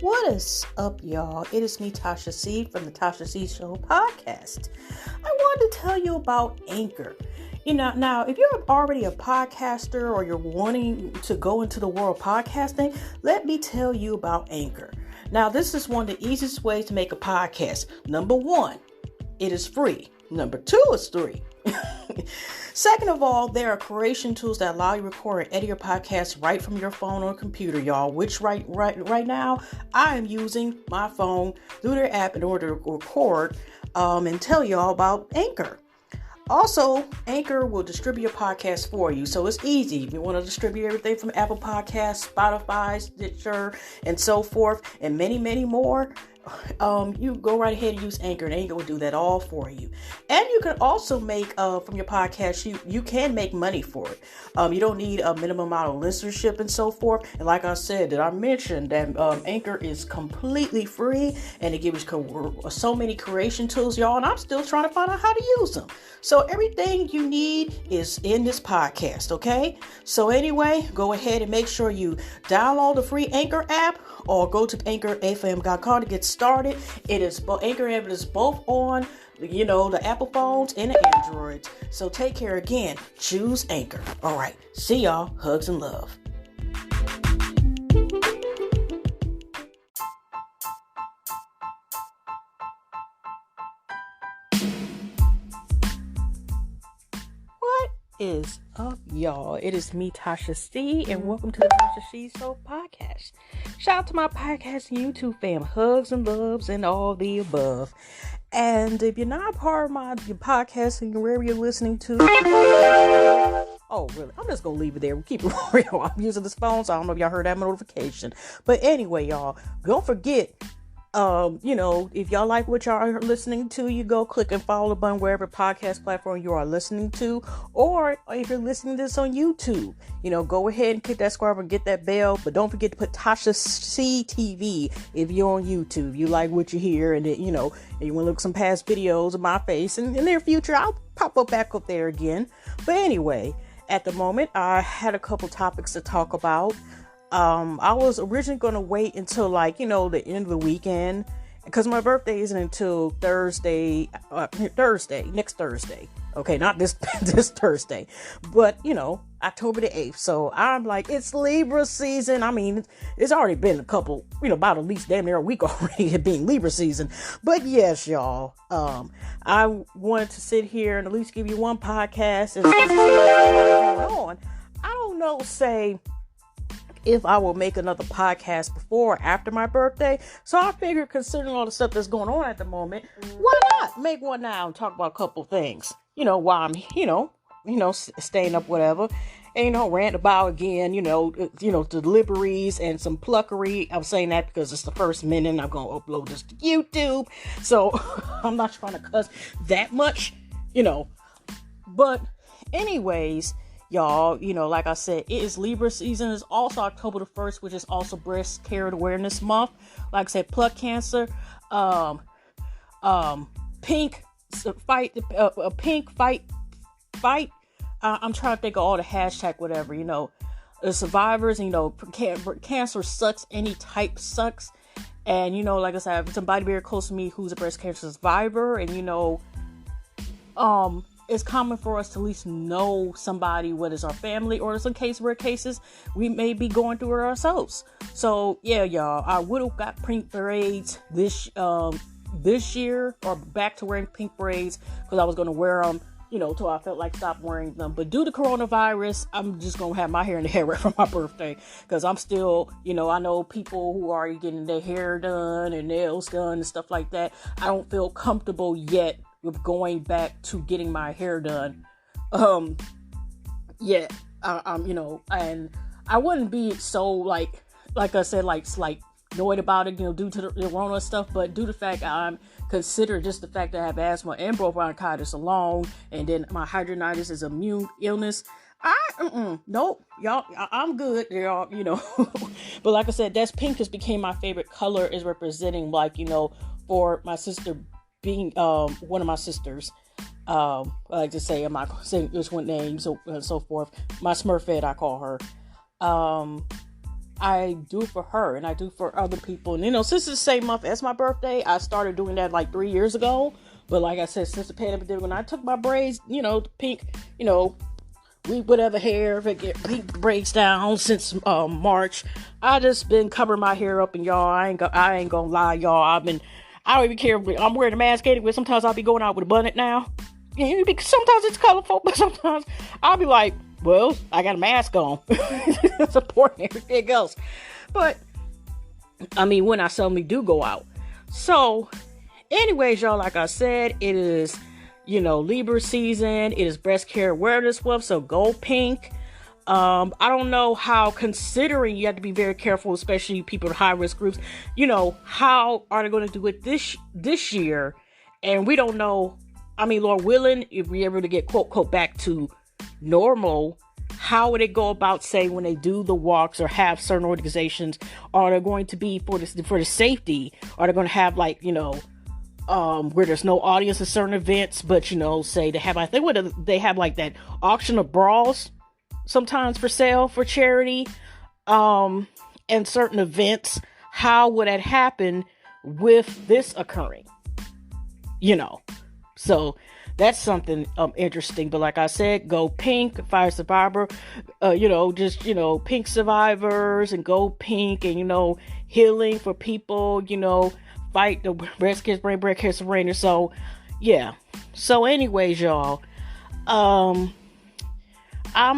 What is up, y'all? It is me, Tasha C, from the Tasha C Show podcast. I wanted to tell you about Anchor. Now, if you're already a podcaster or you're wanting to go into the world of podcasting, let me tell you about Anchor. Now, this is one of the easiest ways to make a podcast. Number one, it is free. Number two, it's free. Second of all, there are creation tools that allow you to record and edit your podcast right from your phone or computer, y'all. Which right now, I am using my phone through their app in order to record and tell y'all about Anchor. Also, Anchor will distribute your podcast for you, so it's easy. If you want to distribute everything from Apple Podcasts, Spotify, Stitcher, and so forth, and many, many more, you go right ahead and use Anchor, and Anchor will do that all for you. And you can also make, from your podcast, you can make money for it. You don't need a minimum amount of listenership and so forth. And like I said, I mentioned that Anchor is completely free, and it gives you so many creation tools, y'all, and I'm still trying to find out how to use them. So everything you need is in this podcast, okay? So anyway, go ahead and make sure you download the free Anchor app or go to anchorfm.com to get started. Anchor app is both on, the Apple phones and the Androids. So take care again. Choose Anchor. All right. See y'all. Hugs and love. What is up, y'all? It is me, Tasha C, and welcome to the Tasha C Show podcast. Shout out to my podcast and YouTube fam. Hugs and loves and all the above. And if you're not part of my podcast and wherever you're listening to, oh, really? I'm just going to leave it there. We'll keep it real. I'm using this phone, so I don't know if y'all heard that notification. But anyway, y'all, don't forget, if y'all like what y'all are listening to, you go click and follow the button wherever podcast platform you are listening to, or if you're listening to this on YouTube, go ahead and click that subscribe and get that bell. But don't forget to put Tasha C TV if you're on YouTube. You like what you hear, and and you want to look at some past videos of my face, and in the near future I'll pop up back up there again. But anyway, at the moment I had a couple topics to talk about. I was originally going to wait until the end of the weekend, because my birthday isn't until next Thursday. Okay, not this Thursday, but October the 8th. So I'm like, it's Libra season. I mean, it's already been a couple, about at least damn near a week already it being Libra season. But yes, y'all, I wanted to sit here and at least give you one podcast and what's going on. I don't know, say, if I will make another podcast before or after my birthday. So I figured, considering all the stuff that's going on at the moment, why not make one now and talk about a couple things, while I'm, staying up, whatever, and, rant about again, deliveries and some pluckery. I'm saying that because it's the first minute and I'm going to upload this to YouTube. So I'm not trying to cuss that much, but anyways, y'all, like I said, it is Libra season. It's also October the 1st, which is also Breast Care Awareness Month. Like I said, pluck cancer, pink fight. I'm trying to think of all the hashtag, whatever, the survivors, cancer sucks, any type sucks. And, like I said, I have somebody very close to me who's a breast cancer survivor, and, it's common for us to at least know somebody, whether it's our family or in some rare cases, we may be going through it ourselves. So yeah, y'all, I would have got pink braids this year, or back to wearing pink braids, because I was going to wear them, till I felt like stop wearing them. But due to coronavirus, I'm just going to have my hair in the hair right for my birthday, because I'm still, I know people who are getting their hair done and nails done and stuff like that. I don't feel comfortable yet with going back to getting my hair done. And I wouldn't be so like I said, like annoyed about it, due to the corona stuff, but due to the fact I'm considered just the fact that I have asthma and bronchitis alone, and then my hydronitis is immune illness. Nope, y'all, I'm good, y'all, but like I said, that's pink just became my favorite color, is representing for my sister being one of my sisters. I like to say, I'm not going to say which one name, so forth. My Smurfette, I call her. I do for her and I do for other people. And, since it's the same month as my birthday, I started doing that like 3 years ago. But like I said, since the pandemic, when I took my braids, pink, we whatever hair, if it get pink braids down since March, I just been covering my hair up. And y'all, I ain't gonna lie, y'all. I don't even care if I'm wearing a mask anyway. Sometimes I'll be going out with a bonnet now. Sometimes it's colorful, but sometimes I'll be like, well, I got a mask on. Supporting everything else. But, when I suddenly do go out. So, anyways, y'all, like I said, it is, Libra season. It is breast care awareness month, so go pink. I don't know how, considering you have to be very careful, especially people in high-risk groups, how are they going to do it this year? And we don't know, Lord willing, if we're able to get, quote, back to normal, how would it go about, say, when they do the walks or have certain organizations, are they going to be for the safety? Are they going to have like, where there's no audience at certain events, but say they have, I think they have like that auction of bras sometimes for sale for charity, and certain events. How would that happen with this occurring? So that's something interesting. But like I said, go pink, fire survivor, pink survivors, and go pink, and healing for people, fight the breast cancer, brain breast cancer brain. So yeah. So anyways, y'all, I'm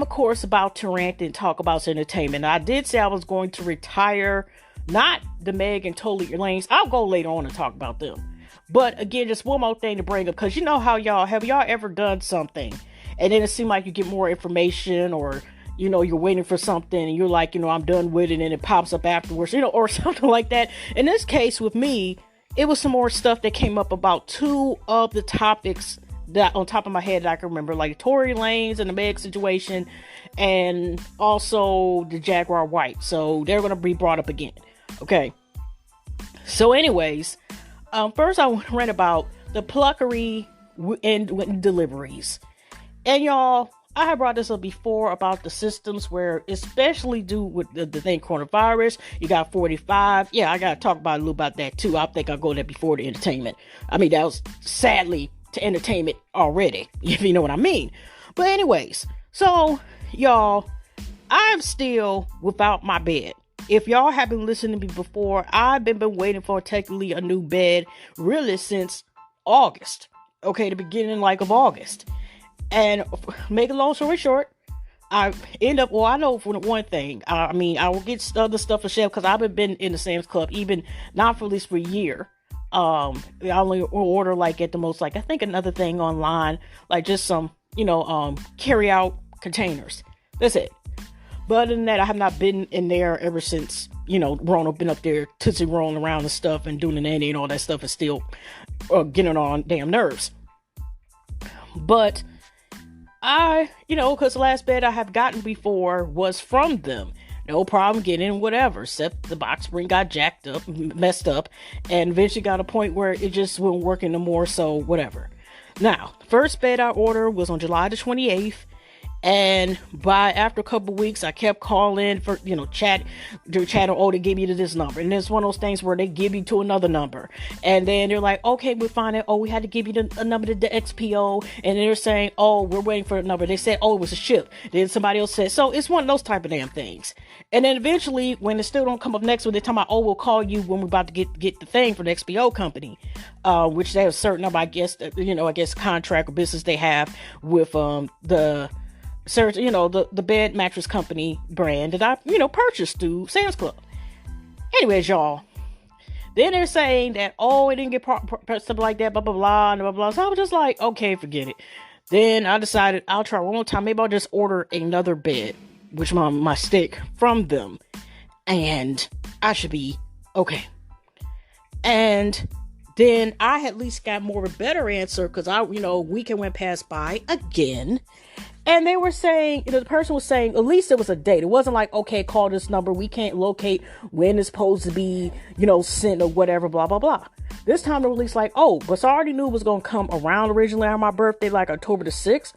of course about to rant and talk about entertainment. I did say I was going to retire, not the Meg and Totally Lanes. I'll go later on and talk about them. But again, just one more thing to bring up, because have y'all ever done something and then it seemed like you get more information, or you're waiting for something and you're like, I'm done with it, and it pops up afterwards, or something like that. In this case with me, it was some more stuff that came up about two of the topics that on top of my head that I can remember, like Tory Lanez and the Meg situation, and also the Jaguar Wright. So they're going to be brought up again. Okay. So anyways, first I want to rant about the pluckery and deliveries. And y'all, I have brought this up before about the systems where, especially due with the thing coronavirus, you got 45. Yeah, I got to talk about a little about that too. I think I'll go there before the entertainment. That was sadly to entertainment already, if you know what I mean. But anyways, so y'all, I'm still without my bed. If y'all have been listening to me before, I've been waiting for technically a new bed really since August. Okay, the beginning of August. And make a long story short, I know for one thing, I will get other stuff for sale because I've been in the Sam's Club, even not for at least for a year. I only order at the most, I think another thing online, just some, carry out containers. That's it. But other than that, I have not been in there ever since, Rona been up there tootsie rolling around and stuff and doing the nanny and all that stuff, is still getting on damn nerves. But because the last bed I have gotten before was from them. No problem getting whatever, except the box spring got jacked up, messed up, and eventually got a point where it just wasn't working no more, so whatever. Now, first bed I ordered was on July the 28th. And after a couple of weeks, I kept calling for, chat, oh, they give you to this number. And it's one of those things where they give you to another number. And then they're like, okay, we're finding, we had to give you a number to the XPO. And they're saying, we're waiting for a number. They said, it was a ship. Then somebody else said, so it's one of those type of damn things. And then eventually, when it still don't come up next one, they're talking about, we'll call you when we're about to get the thing for the XPO company. Which they have a certain number, I guess, contract or business they have with the bed mattress company brand that I, purchased through Sam's Club. Anyways, y'all, then they're saying that, it didn't get stuff like that, blah, blah, blah, blah, blah. So I was just like, okay, forget it. Then I decided I'll try one more time. Maybe I'll just order another bed, which my stick from them, and I should be okay. And then I at least got more of a better answer because weekend went past by again. And they were saying, the person was saying, at least it was a date. It wasn't like, okay, call this number. We can't locate when it's supposed to be, sent or whatever, blah, blah, blah. This time they were at least like, but I already knew it was going to come around originally on my birthday, like October the 6th.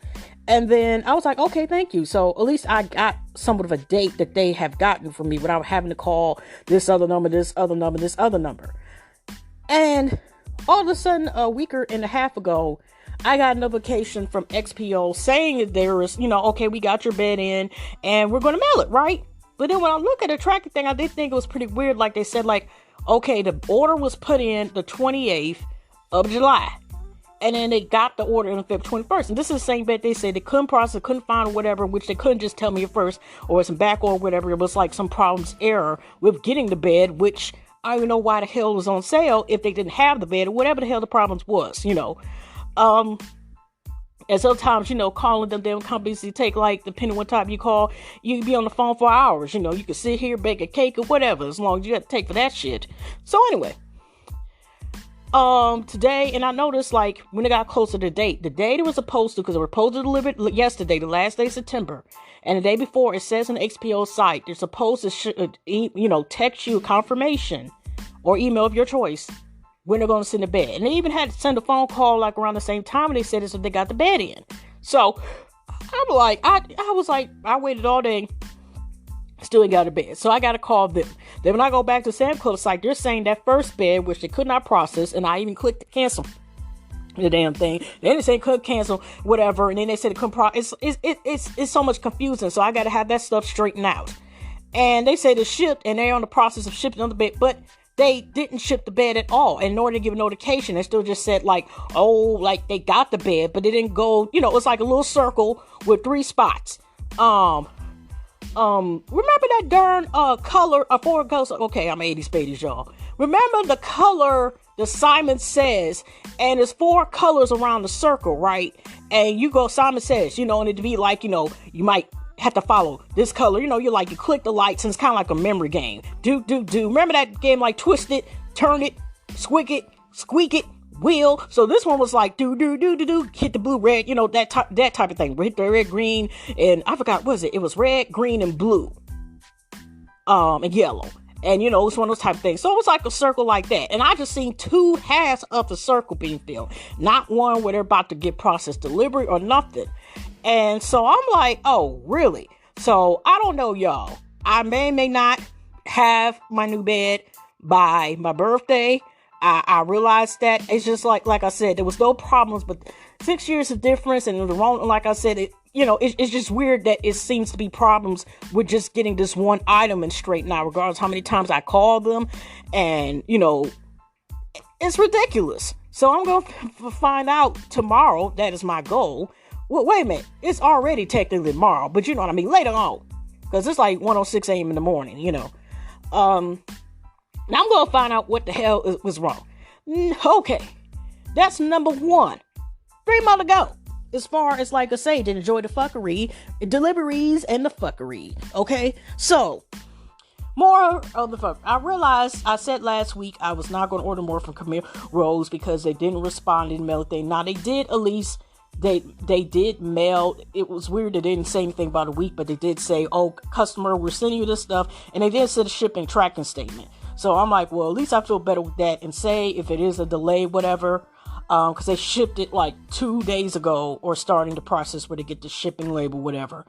And then I was like, okay, thank you. So at least I got somewhat of a date that they have gotten from me without having to call this other number, this other number, this other number. And all of a sudden, a week and a half ago, I got a notification from XPO saying that there was, okay, we got your bed in and we're going to mail it, right? But then when I look at the tracking thing, I did think it was pretty weird. Like they said, okay, the order was put in the 28th of July. And then they got the order on the February 21st. And this is the same bed they said they couldn't process, couldn't find or whatever, which they couldn't just tell me at first, or some back or whatever. It was like some problems, error with getting the bed, which I don't even know why the hell it was on sale if they didn't have the bed or whatever the hell the problems was, And sometimes, calling them damn companies, you take depending on what time you call, you be on the phone for hours. You can sit here, bake a cake or whatever, as long as you have to take for that shit. So anyway, today, and I noticed when it got closer to the date it was supposed to, because they were supposed to deliver it yesterday, the last day of September, and the day before, it says on the XPO site, they're supposed to, text you a confirmation or email of your choice when they're going to send the bed. And they even had to send a phone call around the same time, and they said it so they got the bed in. So I'm like, I waited all day, still ain't got a bed. So I got to call them. Then when I go back to Sam Club's site, they're saying that first bed, which they could not process, and I even clicked to cancel the damn thing. Then they said could cancel, whatever, and then they said it couldn't process. It's so much confusing. So I got to have that stuff straightened out. And they said it's shipped, and they're on the process of shipping on the bed, but they didn't ship the bed at all. And nor did they give a notification. They still just said they got the bed, but they didn't go, it's like a little circle with 3 spots. Remember that darn color, 4 colors? Okay, I'm 80s babies, y'all. Remember the color the Simon Says, and there's 4 colors around the circle, right? And you go, Simon Says, and it'd be you might have to follow this color. You click the lights, and it's kind of like a memory game. Do. Remember that game, twist it, turn it, squeak it, wheel. So this one was do, hit the blue, red, that type of thing. Hit the red, green, and I forgot, what was it? It was red, green, and blue. And yellow. And, it's one of those type of things. So it was like a circle like that. And I just seen 2 halves of the circle being filled. Not one where they're about to get processed delivery or nothing. And so I'm like, oh, really? So I don't know, y'all. I may not have my new bed by my birthday. I realized that. It's just like I said, there was no problems, but 6 years of difference, and the wrong, like I said, it's just weird that it seems to be problems with just getting this one item and straightened out, regardless how many times I call them. And, it's ridiculous. So I'm going to find out tomorrow. That is my goal. Well, wait a minute. It's already technically tomorrow, but you know what I mean? Later on. Because it's 1:06 a.m. in the morning, Now I'm going to find out what the hell was wrong. Okay. That's number 1. 3 more to go. As far as, like I say, to enjoy the fuckery, deliveries, and the fuckery. Okay? So, more of the fuck. I realized, I said last week, I was not going to order more from Khmer Rose because they didn't respond in mail thing. Now, they did at least, they did mail. It was weird they didn't say anything about a week, but they did say, oh, customer, we're sending you this stuff. And they did send a shipping tracking statement. So I'm like, well, at least I feel better with that. And say if it is a delay, whatever, because they shipped it 2 days ago, or starting the process where they get the shipping label, whatever.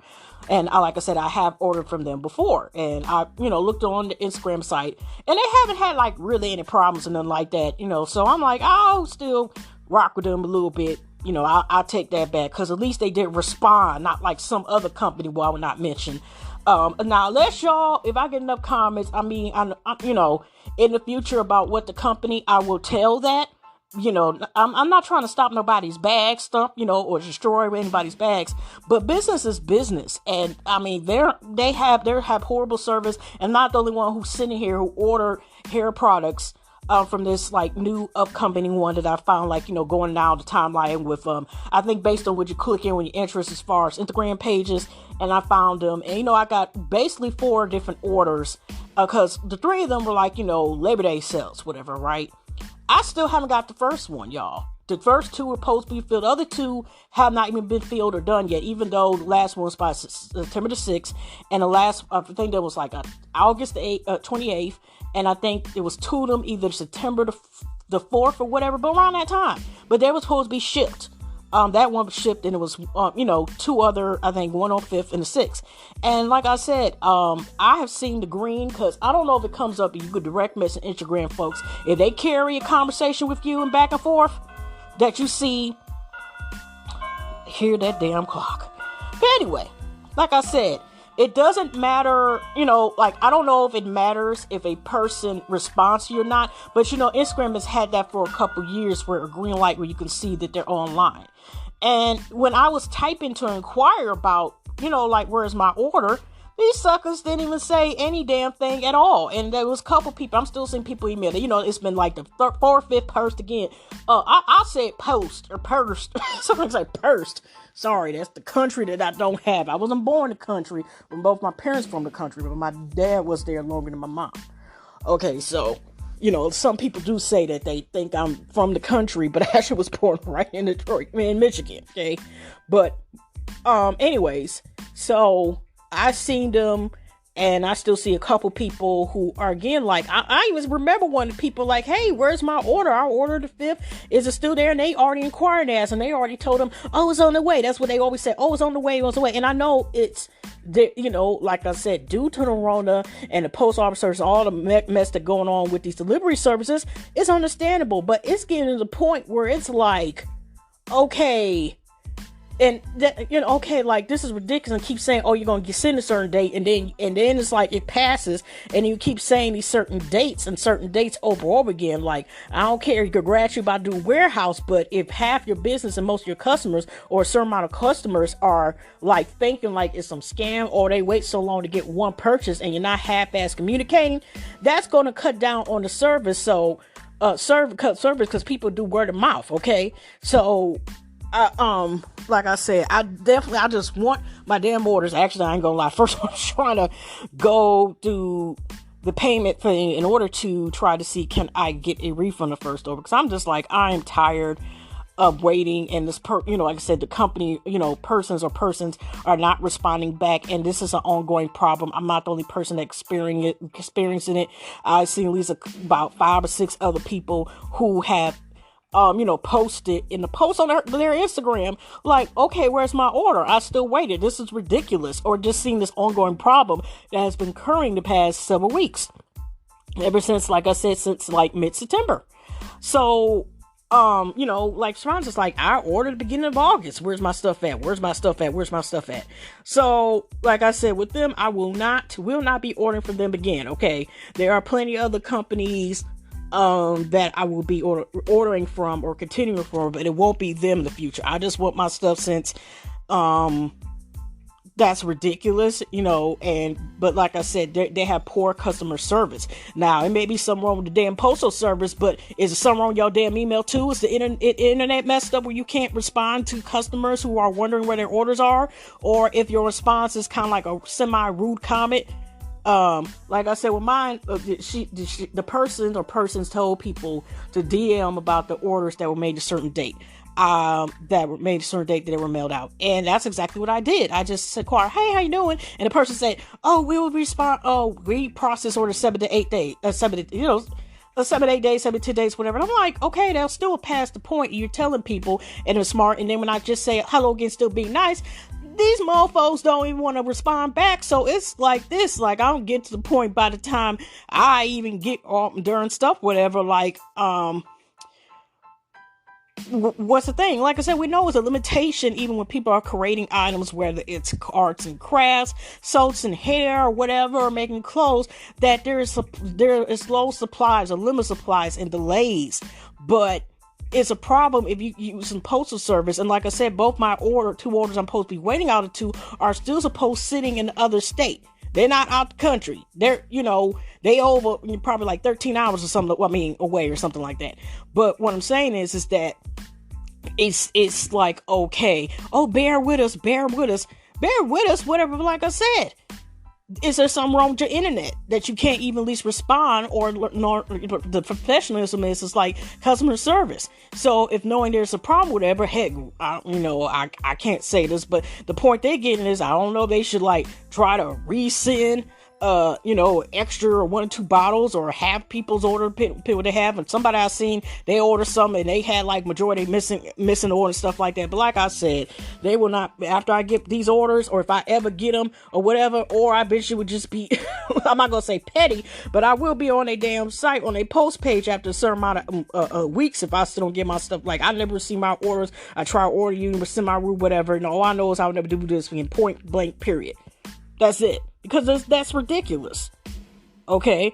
And like I said, I have ordered from them before, and I, looked on the Instagram site, and they haven't had really any problems or nothing like that, so I'm like, I'll still rock with them a little bit. I'll take that back, because at least they did respond, not like some other company who I would not mention. Now, unless y'all, if I get enough comments, I mean, I in the future about what the company, I will tell that. I'm not trying to stop nobody's bag stuff, or destroy anybody's bags, but business is business. And I mean, they have horrible service, and not the only one who's sitting here who order hair products, from this new upcoming one that I found, going down the timeline with, I think based on what you click in when you interest as far as Instagram pages, and I found them, and I got basically 4 different orders, cause the 3 of them were Labor Day sales, whatever, right? I still haven't got the first one, y'all. the first 2 were supposed to be filled. The other 2 have not even been filled or done yet, even though the last one was by September the 6th. And the last, I think there was like August the 28th. And I think it was 2 of them, either September the 4th or whatever, but around that time. But they were supposed to be shipped. That one was shipped, and it was, 2 other, I think, one on 5th and the 6th. And like I said, I have seen the green, because I don't know if it comes up, and you could direct message Instagram folks. If they carry a conversation with you and back and forth, that you see, hear that damn clock. But anyway, like I said, it doesn't matter, I don't know if it matters if a person responds to you or not, but Instagram has had that for a couple years, where a green light where you can see that they're online. And when I was typing to inquire about, where's my order, these suckers didn't even say any damn thing at all. And there was a couple people, I'm still seeing people email that, it's been like the 4th or 5th post again. I said post or pursed. Sometimes I pursed. Sorry, that's the country that I don't have. I wasn't born in the country when both my parents from the country, but my dad was there longer than my mom. Okay, so, some people do say that they think I'm from the country, but I actually was born right in Detroit, in Michigan, okay? But, anyways, so I seen them, and I still see a couple people who are, again, like, I even remember one of the people like, hey, where's my order? I ordered the 5th. Is it still there? And they already inquired us, and they already told them, oh, it's on the way. That's what they always say. Oh, it's on the way. It's on the way. And I know it's, like I said, due to the Rona and the post officers, all the mess that's going on with these delivery services, it's understandable. But it's getting to the point where it's like, okay, and that, okay, like, this is ridiculous, and keep saying, oh, you're going to send a certain date, and then it's like it passes, and you keep saying these certain dates over and over again. Like, I don't care, you congrats you about doing warehouse, but if half your business and most of your customers, or a certain amount of customers, are like thinking like it's some scam, or they wait so long to get one purchase, and you're not half-ass communicating, that's going to cut down on the service. So service, because people do word of mouth. Okay, so like I said, I just want my damn orders. Actually, I ain't gonna lie. First, I'm trying to go through the payment thing in order to try to see, can I get a refund of first order? Because I'm just like, I am tired of waiting, and this like I said, the company, persons are not responding back, and this is an ongoing problem. I'm not the only person experiencing it. I've seen at least about 5 or 6 other people who have posted in the post on their Instagram, like, okay, where's my order? I still waited. This is ridiculous. Or just seeing this ongoing problem that has been occurring the past several weeks. Ever since, like I said, since like mid-September. So, like Sharon's just like, I ordered at the beginning of August. Where's my stuff at? Where's my stuff at? Where's my stuff at? So, like I said, with them, I will not be ordering from them again. Okay. There are plenty of other companies that I will be ordering from or continuing from, but it won't be them in the future. I just want my stuff, since that's ridiculous, but like I said, they have poor customer service. Now, it may be something wrong with the damn postal service, but is there something wrong with your damn email too? Is the internet messed up where you can't respond to customers who are wondering where their orders are? Or if your response is kind of like a semi-rude comment? Like I said with mine, the person or persons told people to DM about the orders that were made a certain date, that they were mailed out. And that's exactly what I did. I just said, hey, how you doing? And the person said, oh, we will respond. Oh, we process order 7 to 8 days, 7 to 8 days, 72 days, whatever. And I'm like, okay, they'll still pass the point. You're telling people, and it's smart. And then when I just say hello again, still being nice, these mofos don't even want to respond back. So it's like this, like, I don't get to the point by the time I even get during stuff, whatever, like, what's the thing? Like I said, we know it's a limitation even when people are creating items, whether it's arts and crafts, soaps and hair, or whatever, or making clothes, that there is low supplies or limited supplies and delays. But it's a problem if you use some postal service. And like I said, both my two orders I'm supposed to be waiting out of 2 are still supposed sitting in the other state. They're not out the country. They're, they over probably like 13 hours or something, away or something like that. But what I'm saying is that it's like, okay, oh, bear with us, whatever. Like I said, is there something wrong with your internet that you can't even at least respond, or the professionalism is like customer service? So if knowing there's a problem, whatever, heck, I can't say this, but the point they're getting is, I don't know, they should like try to resend extra or 1 or 2 bottles, or have people's order people they have. And somebody I seen, they order some and they had like majority missing order and stuff like that. But like I said, they will not, after I get these orders, or if I ever get them or whatever, or I bet you would just be, I'm not gonna say petty, but I will be on a damn site, on a post page after a certain amount of weeks if I still don't get my stuff. Like, I never see my orders. I try to order you, but send my route, whatever. And all I know is I'll never do this in point blank period. That's it. Because that's ridiculous. Okay?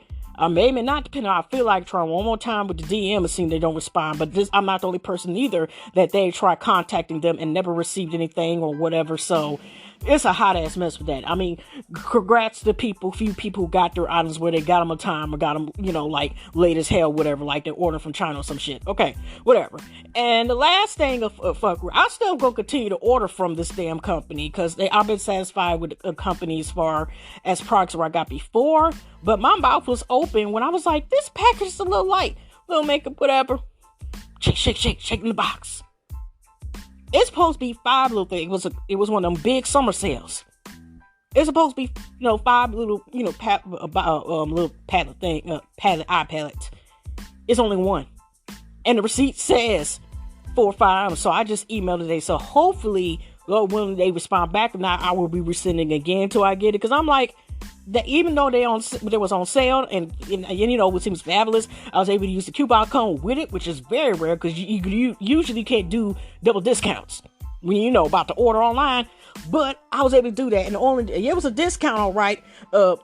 Maybe not, depending on, I feel like trying one more time with the DM and seeing they don't respond. But I'm not the only person either that they try contacting them and never received anything or whatever. So it's a hot ass mess with that. I mean, congrats to few people who got their items where they got them on time, or got them, like late as hell, whatever, like they ordered from China or some shit. Okay, whatever. And the last thing of I still gonna continue to order from this damn company, because I've been satisfied with the company as far as products where I got before. But my mouth was open when I was like, this package is a little light, little makeup, whatever. Shake in the box. It's supposed to be 5 little things. It was one of them big summer sales. It's supposed to be, 5 little, little palette thing, eye palette. It's only 1. And the receipt says 4 or 5. So I just emailed today. So hopefully, when they respond back or not, I will be resending again until I get it. Because I'm like, that even though they was on sale and it seems fabulous, I was able to use the coupon code with it, which is very rare, because you usually can't do double discounts when about to order online. But I was able to do that, and it was a discount, all right. It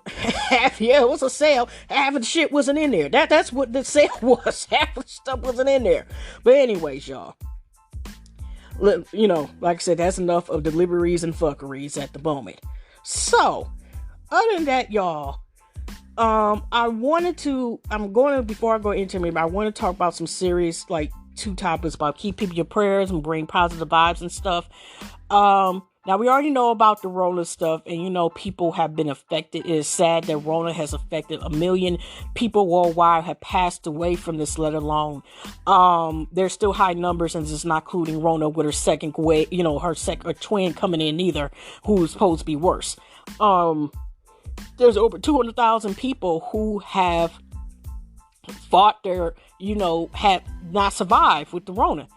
was a sale. Half of the shit wasn't in there. That's what the sale was. Half of the stuff wasn't in there. But anyways, y'all, like I said, that's enough of deliveries and fuckeries at the moment. So, other than that, y'all, before I go into it, I want to talk about some serious, like, 2 topics about keep people in your prayers and bring positive vibes and stuff. Now, we already know about the Rona stuff, and, people have been affected. It is sad that Rona has affected 1 million people worldwide, have passed away from this, let alone. There's still high numbers, and this is not including Rona with her second wave, her twin coming in either, who's supposed to be worse. There's over 200,000 people who have fought have not survived with the Rona.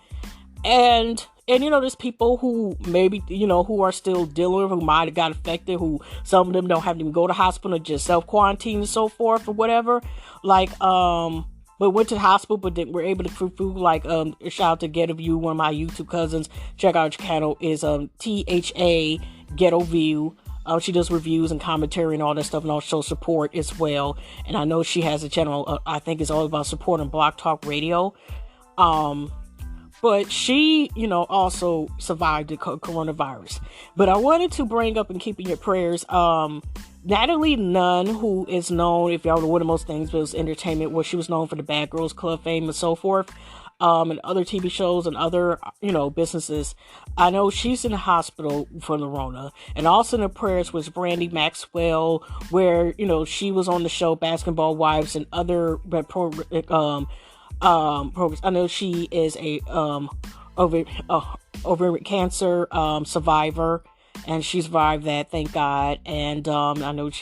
And there's people who maybe, who are still dealing, who might have got affected, who some of them don't have to even go to hospital, just self-quarantine and so forth or whatever. Like, but went to the hospital, but then were able to prove, like, shout out to Ghetto View, one of my YouTube cousins. Check out her channel, is THA Ghetto View. She does reviews and commentary and all that stuff, and also support as well. And I know she has a channel, I think it's all about supporting Block Talk Radio. But she, also survived the coronavirus. But I wanted to bring up and keep in your prayers, Natalie Nunn, who is known, if y'all know what of most things, was entertainment, where she was known for the Bad Girls Club fame and so forth. And other TV shows and other, businesses. I know she's in the hospital for the Rona. And also in the prayers was Brandi Maxwell, where, she was on the show Basketball Wives and other programs. I know she is a ovarian cancer survivor, and she survived that, thank God. And I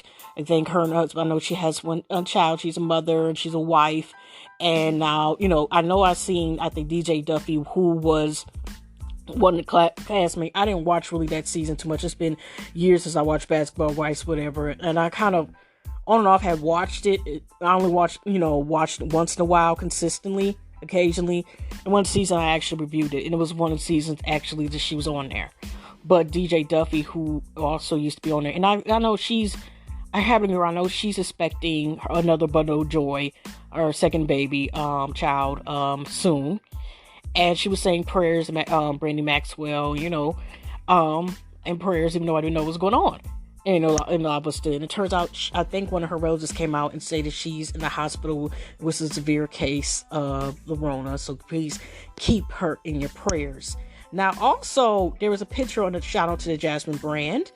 think her and her husband, I know she has one child. She's a mother and she's a wife. And now, I think DJ Duffy, who was one of the classmates. I didn't watch really that season too much. It's been years since I watched Basketball Wives, whatever. And I kind of, on and off, had watched it. I only watched once in a while, consistently, occasionally. And one season I actually reviewed it. And it was one of the seasons, actually, that she was on there. But DJ Duffy, who also used to be on there. And I know I know she's expecting another bundle of joy, her second baby, child, soon. And she was saying prayers, Brandi Maxwell, and prayers, even though I didn't know what was going on. And it turns out, I think one of her relatives came out and said that she's in the hospital with a severe case of the Rona. So please keep her in your prayers. Now, also, there was a picture on the Shoutout to the Jasmine brand.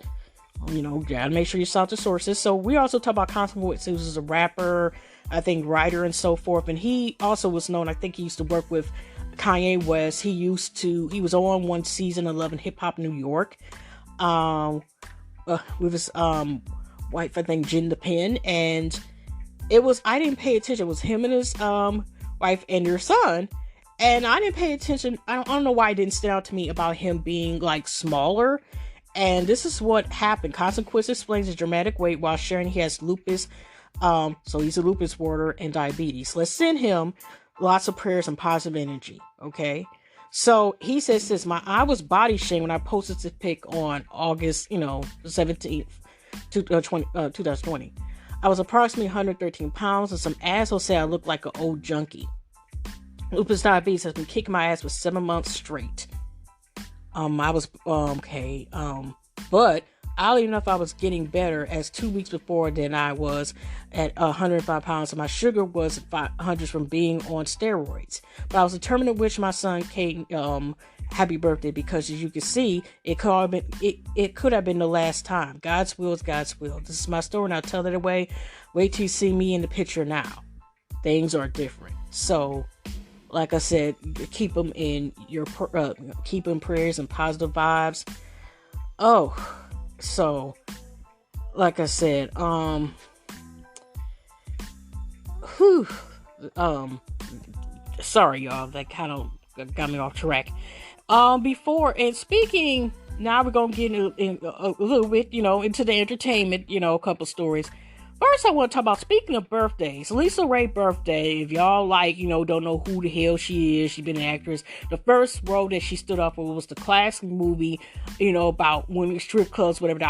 gotta make sure you cite the sources. So we also talk about Consequences, who's a rapper, I think writer and so forth. And he also was known, I think he used to work with Kanye West. He was on one season of Love and Hip Hop New York, with his, wife, I think Jen the Pen. And I didn't pay attention. It was him and his, wife and their son. And I didn't pay attention. I don't know why it didn't stand out to me about him being like smaller. And this is what happened. Consequences explains his dramatic weight while sharing he has lupus. So he's a lupus warrior and diabetes. Let's send him lots of prayers and positive energy. Okay. So he says this, I was body shamed when I posted this pic on August, 17th, 2020. I was approximately 113 pounds and some asshole said I looked like an old junkie. Lupus diabetes has been kicking my ass for 7 months straight. I was, but I don't even know if I was getting better, as 2 weeks before then I was at 105 pounds and my sugar was 500 from being on steroids. But I was determined to wish my son Caden happy birthday, because as you can see, it could have been the last time. God's will is God's will. This is my story and I'll tell it away. Wait till you see me in the picture now. Things are different. So, like I said, keep them in your prayers and positive vibes. Oh, so like I said, sorry y'all, that kind of got me off track. Speaking, now we're gonna get in a little bit, into the entertainment, a couple stories. First, I want to talk about, speaking of birthdays, LisaRaye birthday. If y'all don't know who the hell she is, she's been an actress. The first role that she stood up for was the classic movie, about women strip clubs, whatever,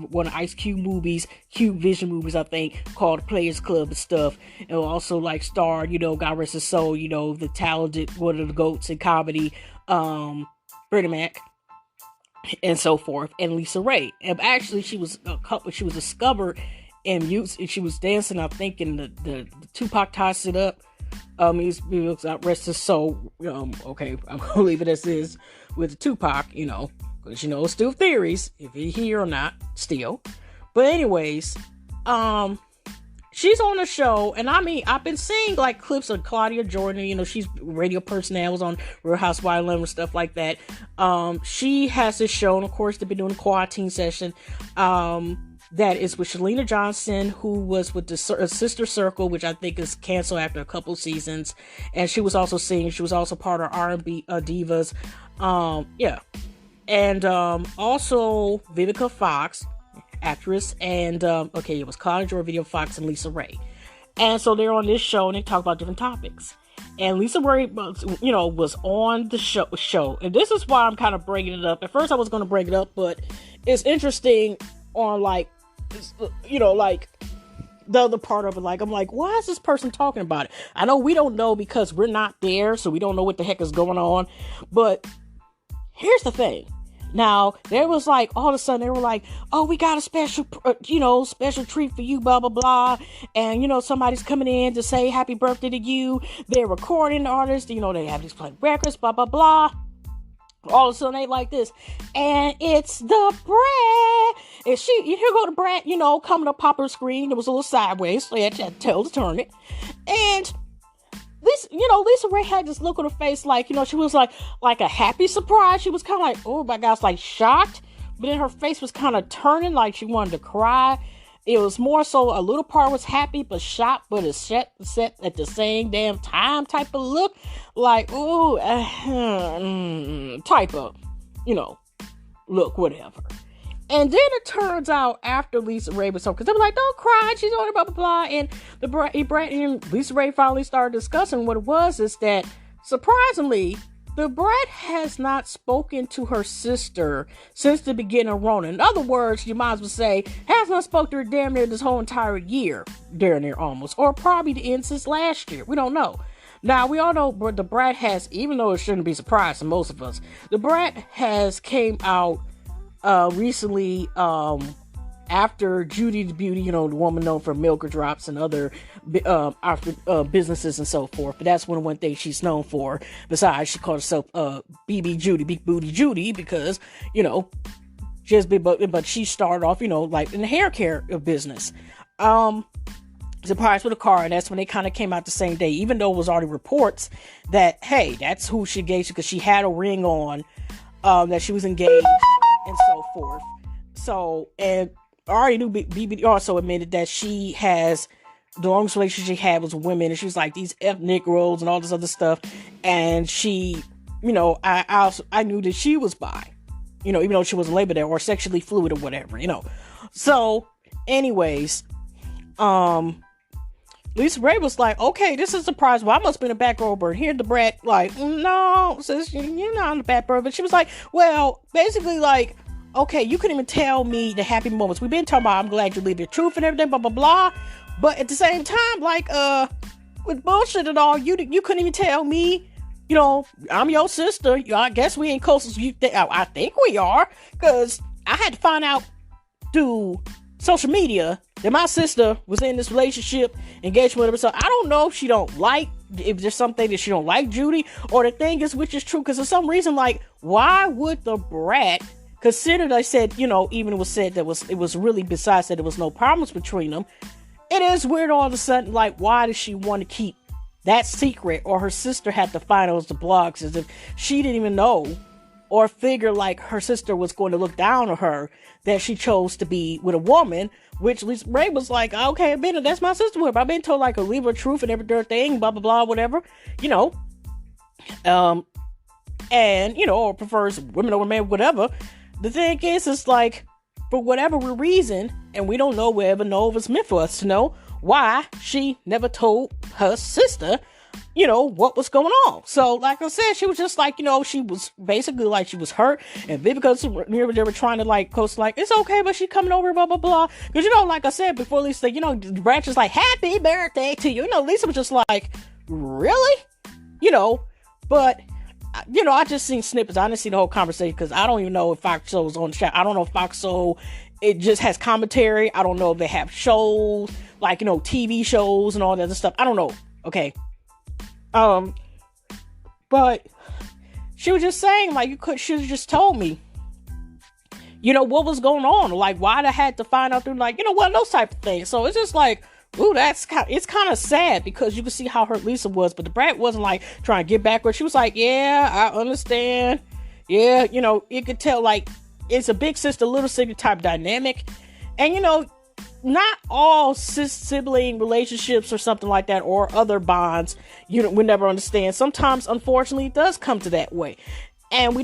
one of Ice Cube movies, Cube Vision movies, I think, called Players Club and stuff. And also starred, God rest his soul, the talented, one of the GOATs in comedy, Freddie Mac, and so forth, and LisaRaye. And actually, she was discovered. And she was dancing, I think, in the Tupac Toss It Up. He was rest his soul. Okay, I'm gonna leave it as is with the Tupac, because it's still theories if he's here or not, still. But anyways, she's on the show, and I've been seeing clips of Claudia Jordan. She's radio personality, was on Real Housewives and stuff like that. She has this show, and of course they've been doing a quarantine session. That is with Shalina Johnson, who was with the Sister Circle, which I think is canceled after a couple seasons. And she was also singing. She was also part of R&B Divas. And also Vivica Fox, actress. And, it was Claudia Jordan, Vivica Fox, and LisaRaye. And so they're on this show, and they talk about different topics. And LisaRaye, was on the show. And this is why I'm kind of bringing it up. At first I was going to bring it up, but it's interesting on the other part of it. I'm like, why is this person talking about it? I know we don't know because we're not there, so we don't know what the heck is going on. But here's the thing. Now, there was all of a sudden they were like, oh, we got a special, special treat for you, blah, blah, blah. And, somebody's coming in to say happy birthday to you. They're recording artists, they have these playing records, blah, blah, blah. All of a sudden they like this, and it's DaBrat, and here go DaBrat, coming up pop her screen. It was a little sideways, so you had to tell to turn it. And this, LisaRaye had this look on her face, she was like a happy surprise. She was kind of like, oh my gosh, shocked, but then her face was kind of turning, like she wanted to cry. It was more so a little part was happy, but shocked, but it's set at the same damn time type of look. Ooh, type of, look, whatever. And then it turns out after LisaRaye was because they were like, don't cry, she's on blah, blah, blah. And DaBrat and LisaRaye finally started discussing what it was, is that, surprisingly, DaBrat has not spoken to her sister since the beginning of Rona. In other words, you might as well say, has not spoken to her damn near this whole entire year, damn near almost, or probably the end since last year. We don't know. Now, we all know DaBrat has, even though it shouldn't be surprised to most of us, DaBrat has came out recently after Judy the Beauty, the woman known for Milker Drops and other businesses and so forth. But that's one thing she's known for. Besides, she called herself BB Judy, Big Booty Judy, because, but she started off, like in the hair care business. Surprised with a car, and that's when they kind of came out the same day, even though it was already reports that, hey, that's who she engaged to, because she had a ring on, that she was engaged and so forth. So, and I already knew BB also admitted that she has the longest relationship she had was with women, and she was like these ethnic roles and all this other stuff, and she, I knew that she was bi, even though she wasn't labeled there, or sexually fluid or whatever, So, anyways, LisaRaye was like, okay, this is a surprise. Well, I must be in the back row, but here DaBrat, like, no, sis, you're not in the back row. But she was like, well, basically, like, okay, you couldn't even tell me the happy moments. We've been talking about, I'm glad you leave the truth and everything, blah, blah, blah. But at the same time, like, with bullshit and all, you couldn't even tell me, I'm your sister. I guess we ain't close as you think. I think we are, because I had to find out through social media that my sister was in this relationship, engaged with her. So I don't know if there's something that she don't like Judy, or the thing is, which is true, because for some reason, like, why would DaBrat consider, they said, even it was said that it was really, besides that there was no problems between them, it is weird all of a sudden, like, why does she want to keep that secret, or her sister had to find those blogs, as if she didn't even know or figure like her sister was going to look down on her that she chose to be with a woman, which LisaRaye was like, okay, that's my sister. I've been told like a leave her truth and every dirt thing, blah, blah, blah, whatever, and, or prefers women over men, whatever. The thing is, it's like, for whatever reason, and we don't know, we'll ever know if it's meant for us to know, why she never told her sister, what was going on. So, like I said, she was just like, she was basically like, she was hurt. And then because they were trying to like post like, it's okay, but she coming over, blah, blah, blah. Because, like I said before, Lisa, DaBrat was like, happy birthday to you. Lisa was just like, really? But, I just seen snippets. I didn't see the whole conversation, because I don't even know if Fox Soul was on the chat. I don't know if Fox Soul, it just has commentary. I don't know if they have shows, like, TV shows and all that other stuff. I don't know. Okay. But she was just saying, like, you should have just told me, what was going on. Like, why I had to find out through, like, those type of things. So it's just like, ooh, it's kind of sad, because you can see how hurt Lisa was, but DaBrat wasn't like trying to get back with her. She was like, yeah, I understand. Yeah, you could tell, like, it's a big sister, little sister type dynamic. And, not all sibling relationships or something like that, or other bonds, we never understand. Sometimes, unfortunately, it does come to that way. And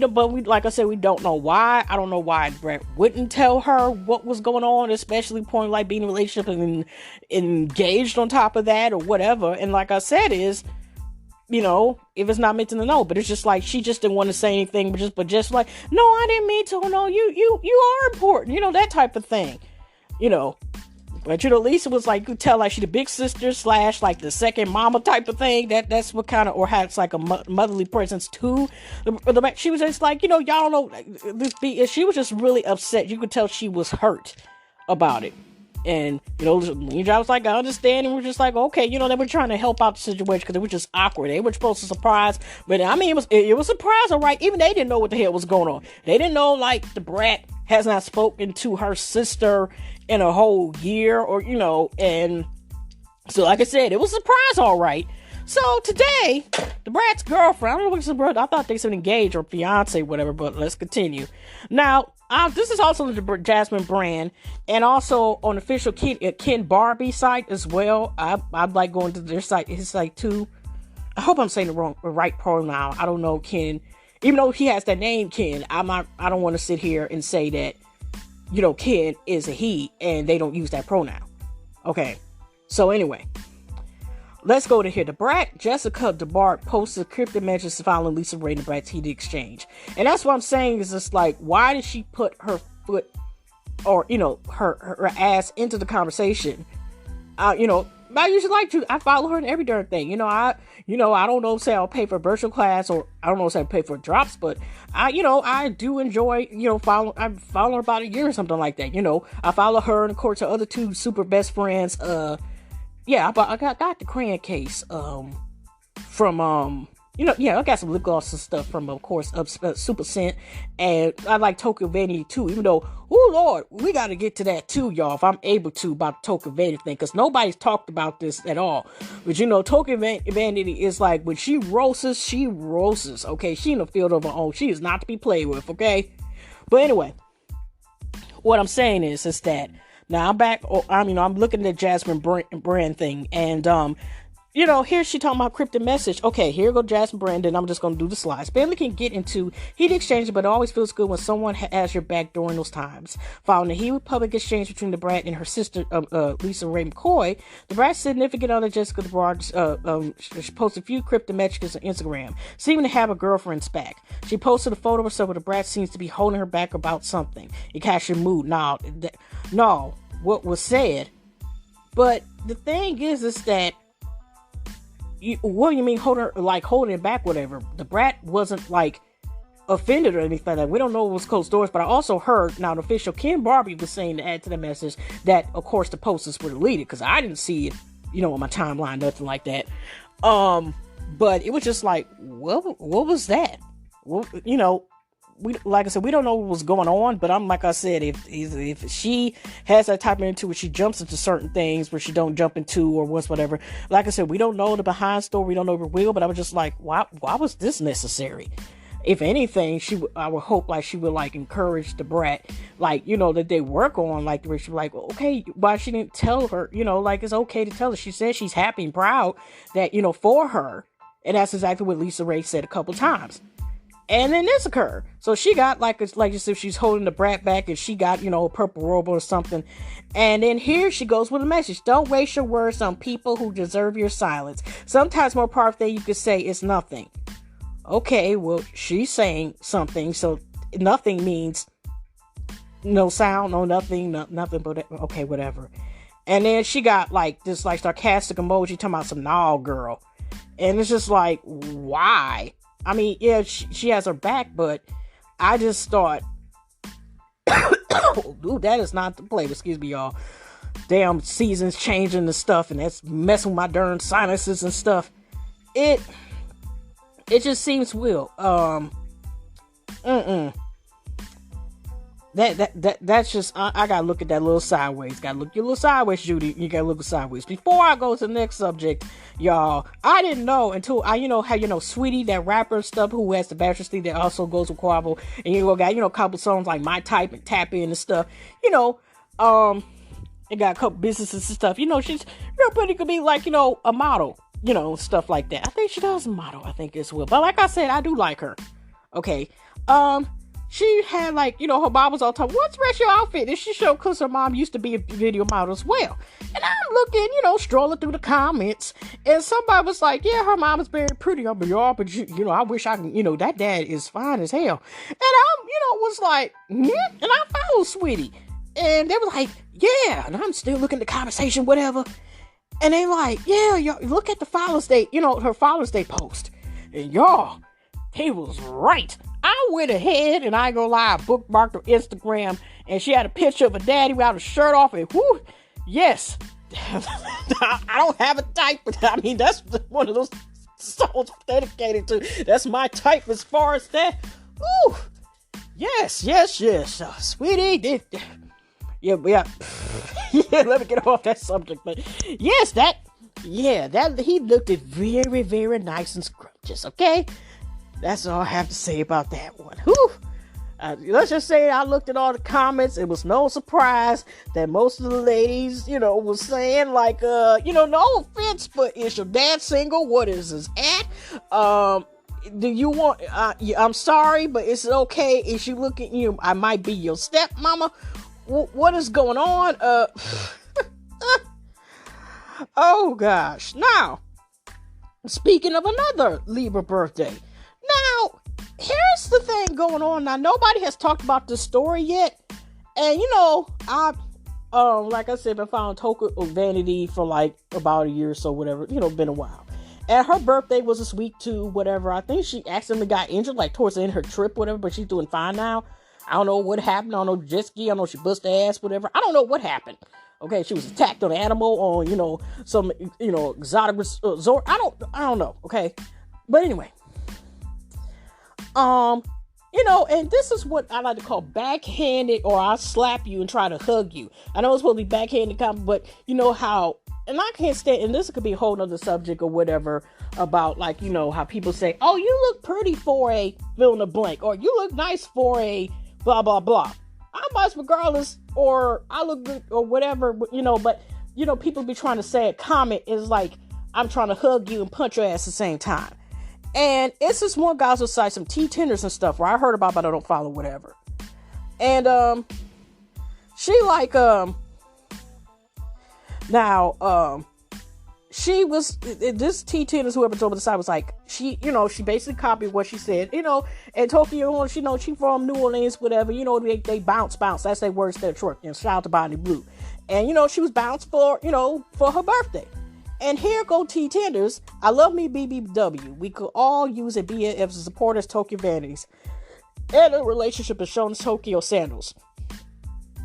like I said, we don't know why. I don't know why DaBrat wouldn't tell her what was going on, especially point like being in a relationship and engaged on top of that or whatever. And like I said, if it's not meant to know, but it's just like, she just didn't want to say anything, but just like, no, I didn't mean to. No, you are important, that type of thing, But, Lisa was like, you could tell, like, she the big sister / like the second mama type of thing. That's what kind of, or has like a motherly presence too. She was just like, y'all don't know. She was just really upset. You could tell she was hurt about it. And, I was like, I understand. And we're just like, okay, they were trying to help out the situation, because it was just awkward. They were supposed to surprise. But, I mean, it was a surprise, all right. Even they didn't know what the hell was going on. They didn't know, like, DaBrat has not spoken to her sister in a whole year, or, and so, like I said, it was a surprise, all right. So today, DaBrat's girlfriend, I don't know what's the brother, I thought they said engaged or fiance, whatever, but let's continue. Now, this is also the Jasmine brand, and also on official Ken Barbie site as well. I'd like going to their site, his site too. I hope I'm saying the right pronoun. I don't know Ken, even though he has that name Ken. I don't want to sit here and say that, Ken is a he and they don't use that pronoun. Okay, so anyway, let's go to here. DaBrat, Jessica DaBrat posted cryptic messages following LisaRaye and DaBrat's heated exchange. And that's what I'm saying, is just like, why did she put her foot, or, her ass into the conversation? I usually like to, I follow her in every darn thing. I don't know, say I'll pay for a virtual class, or I don't know, say I'll pay for drops, but I do enjoy, I follow her about a year or something like that. I follow her, and of course her other two super best friends. I got the Crayon case, from, I got some lip gloss and stuff from, of course, Super Scent, and I like Tokyo Vanity too, even though, oh Lord, we got to get to that too, y'all, if I'm able to, about the Tokyo Vanity thing, because nobody's talked about this at all. But Tokyo Vanity is like, when she roasts, okay? She in the field of her own. She is not to be played with, okay? But anyway, what I'm saying is that, now I'm back, I'm looking at the Jasmine brand thing, and, here she talking about cryptic message. Okay, here go Jasmine Brandon. I'm just going to do the slides. Family can get into heated exchange, but it always feels good when someone has your back during those times. Following the heated public exchange between DaBrat and her sister, LisaRaye McCoy, DaBrat's significant other, Jessica DaBrat, she posted a few cryptic messages on Instagram, seeming to have her girlfriend's back. She posted a photo of herself where DaBrat seems to be holding her back about something. It catches your mood. No, what was said. But the thing is that, what do you mean holding it back, whatever? DaBrat wasn't offended or anything like that. We don't know what was closed doors, but I also heard, now the official Ken Barbie was saying, to add to the message, that of course the posters were deleted, because I didn't see it, on my timeline, nothing like that. But it was just like, what was that? Well, like I said, we don't know what was going on, but like I said, if she has that type of intuition, she jumps into certain things where she don't jump into or whatever. Like I said, we don't know the behind story, we don't know the real, but I was just like, why was this necessary? If anything, I would hope she would encourage DaBrat, that they work on where she okay, why she didn't tell her, it's okay to tell her. She said she's happy and proud that, for her, and that's exactly what LisaRaye said a couple times. And then this occurred. So she got it's like as if she's holding DaBrat back, and she got, a purple robe or something. And then here she goes with a message. Don't waste your words on people who deserve your silence. Sometimes more powerful than you could say is nothing. Okay, well, she's saying something. So nothing means no sound, no nothing, nothing but, okay, whatever. And then she got this sarcastic emoji talking about some nah, girl. And it's just why? I mean, yeah, she has her back, but I just thought, dude, that is not the play. Excuse me, y'all. Damn, seasons changing and stuff, and that's messing with my darn sinuses and stuff. It just seems real. That's just, I gotta look at that little sideways. Gotta look your little sideways, Judy. You gotta look sideways. Before I go to the next subject, y'all, I didn't know until how Sweetie, that rapper and stuff, who has the bachelor thing that also goes with Quavo, and got a couple songs like My Type and Tap In and stuff. It got a couple businesses and stuff. She's pretty could be a model, stuff like that. I think she does model, I think as well. But like I said, I do like her. Okay. She had her mom was all the time, what's the rest of your outfit? And she showed, because her mom used to be a video model as well. And I'm looking, strolling through the comments, and somebody was like, yeah, her mom is very pretty. I'm like, oh, but I wish I can, that dad is fine as hell. And I'm, was like, and I followed Sweetie. And they were like, yeah, and I'm still looking at the conversation, whatever. And they yeah, y'all, look at the Father's Day, her Father's Day post. And y'all, he was right. I went ahead and I ain't gonna lie, I bookmarked her Instagram, and she had a picture of her daddy without a shirt off, and whoo, yes. I don't have a type, but I mean, that's one of those songs I'm dedicated to. That's my type as far as that. Ooh, yes. Sweetie, yeah, let me get off that subject, but yes, that he looked very, very nice and scrumptious, okay? That's all I have to say about that one. Whew. Let's just say I looked at all the comments. It was no surprise that most of the ladies, was saying no offense, but is your dad single? What is his at? Do you want, I'm sorry, but it's okay. Is you looking, I might be your stepmama. What is going on? Oh gosh. Now, speaking of another Libra birthday. Now, here's the thing going on. Now, nobody has talked about this story yet. And, I, like I said, been following Tokyo Vanity for about a year or so, whatever. Been a while. And her birthday was this week too, whatever. I think she accidentally got injured, towards the end of her trip, whatever. But she's doing fine now. I don't know what happened. I don't know jet ski. I don't know she bust her ass, whatever. I don't know what happened. Okay, she was attacked on an animal on, some, exotic resort. I don't know. Okay. But anyway. And this is what I like to call backhanded, or I'll slap you and try to hug you. I know it's supposed to be backhanded comment, but you know how, and I can't stand, and this could be a whole nother subject or whatever, about like, how people say, oh, you look pretty for a fill in the blank, or you look nice for a blah, blah, blah. I'm nice regardless, or I look good, or whatever, but people be trying to say a comment is like, I'm trying to hug you and punch your ass at the same time. And it's this one guy's site, some T-tenders and stuff, where I heard about, but I don't follow, whatever. And, she like, she was, this T-tenders, whoever told me the site was like, she basically copied what she said, and Tokyo, she from New Orleans, whatever, they bounce, that's their words, their short, shout out to Brandi Blue. And, she was bounced for her birthday. And here go T-tenders. I love me BBW. We could all use a BF as supporters, Tokyo Vanities. And a relationship is shown as Tokyo sandals.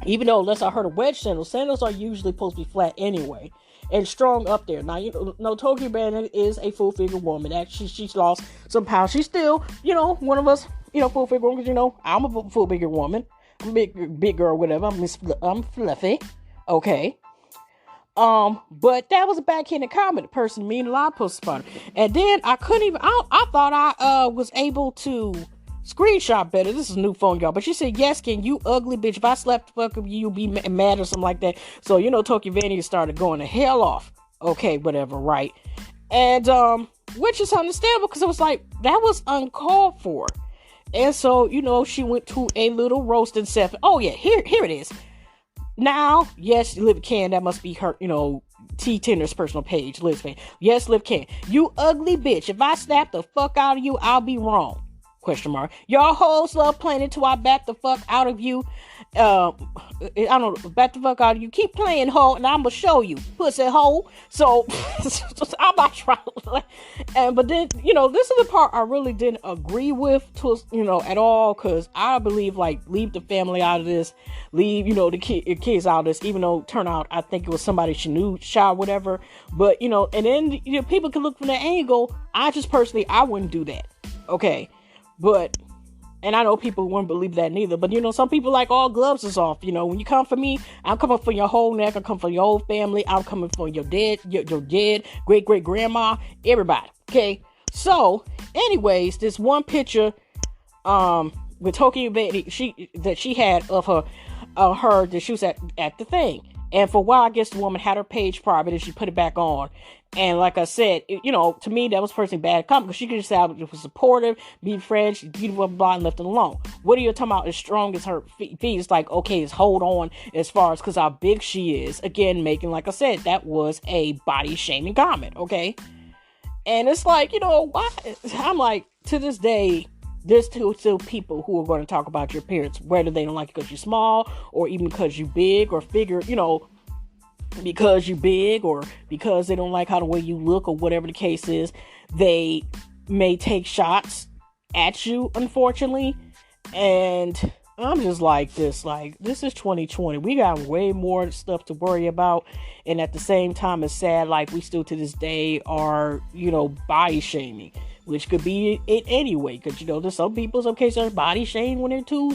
Even though, unless I heard of wedge sandals are usually supposed to be flat anyway. And strong up there. Now, Tokyo Vanity is a full-figure woman. Actually, she's lost some pounds. She's still, one of us, full-figure woman. Because, I'm a full-figure woman. I'm a big girl, whatever. I'm fluffy. Okay. But that was a backhanded comment. The person mean a lot of posts about it. And then I thought I was able to screenshot better. This is a new phone, y'all. But she said, yes, can you ugly bitch. If I slapped the fuck up you, be mad or something like that. So, Tokyo Vanity started going the hell off. Okay, whatever, right? And, which is understandable because it was like, that was uncalled for. And so, she went to a little roast and said, oh yeah, here it is. Now, yes, Liv Can, that must be her, T-Tender's personal page, Liz fan. Yes, Liv Can. You ugly bitch. If I snap the fuck out of you, I'll be wrong. Question mark. Y'all hoes love playing until I back the fuck out of you. I don't know, back the fuck out of you. Keep playing, hoe, and I'm gonna show you, pussy hoe. So, I'm not trying. But then, this is the part I really didn't agree with, at all, because I believe, like, leave the family out of this, leave, the kids out of this, even though, turn out, I think it was somebody she knew, child, whatever. But, and then, people can look from that angle. I just personally, I wouldn't do that. Okay. But, and I know people wouldn't believe that neither, but some people like all gloves is off. When you come for me, I'm coming for your whole neck. I'm coming for your whole family. I'm coming for your dead great grandma, everybody. Okay. So, anyways, this one picture, with Tokyo Vanity, that she had of her that she was at the thing. And for a while, I guess the woman had her page private and she put it back on. And like I said, to me, that was personally bad comment because she could just say I was supportive, be friends, she's beautiful, blah, and left it alone. What are you talking about as strong as her feet? It's like, okay, it's hold on as far as because how big she is. Again, making, like I said, that was a body shaming comment, okay? And it's like, why? I'm like, to this day, there's still people who are going to talk about your appearance, whether they don't like it because you're small or even because you're big or figure, because you're big or because they don't like how the way you look or whatever the case is. They may take shots at you, unfortunately. And I'm just like this is 2020. We got way more stuff to worry about. And at the same time, it's sad, like we still to this day are, body shaming. Which could be it anyway, because, there's some people, some cases are body shamed when they're too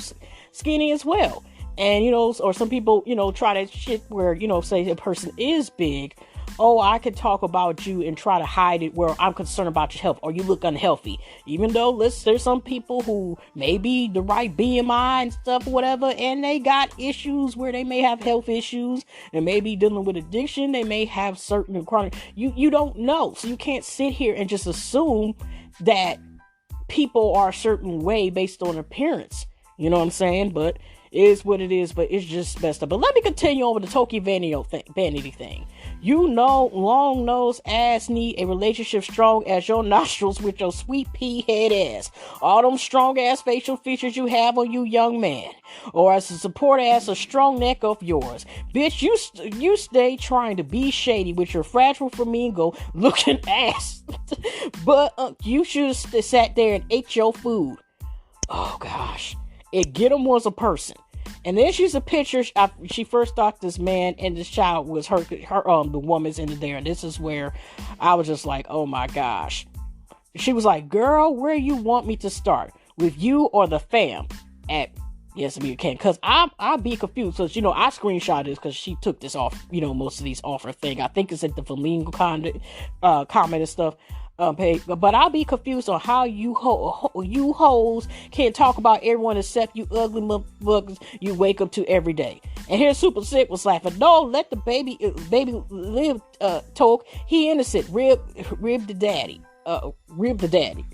skinny as well. And, or some people, try that shit where, say a person is big. Oh, I could talk about you and try to hide it where I'm concerned about your health or you look unhealthy. Even though there's some people who may be the right BMI and stuff, whatever, and they got issues where they may have health issues and may be dealing with addiction. They may have certain chronic, you don't know. So you can't sit here and just assume that people are a certain way based on appearance. You know what I'm saying? But it is what it is, but it's just messed up. But let me continue on with the Tokyo Vanity thing. Long nose ass need a relationship strong as your nostrils with your sweet pea head ass. All them strong ass facial features you have on you, young man. Or as a support ass a strong neck of yours. Bitch, you stay trying to be shady with your fragile flamingo looking ass. But you should have sat there and ate your food. Oh gosh. Get him was a person. And then she's a picture. She first thought this man and this child was her the woman's in there. And this is where I was just like, oh my gosh. She was like, girl, where you want me to start? with you or the fam at Yes Me Can, because I'll be confused. So, I screenshot this because she took this off, most of these off her thing. I think it's at the Flamingo comment and stuff page. But I'll be confused on how you hoes can't talk about everyone except you ugly motherfuckers you wake up to every day. And here Super Sick was laughing. No, let the baby live, Toke. He innocent. Rib the daddy. Rib the daddy.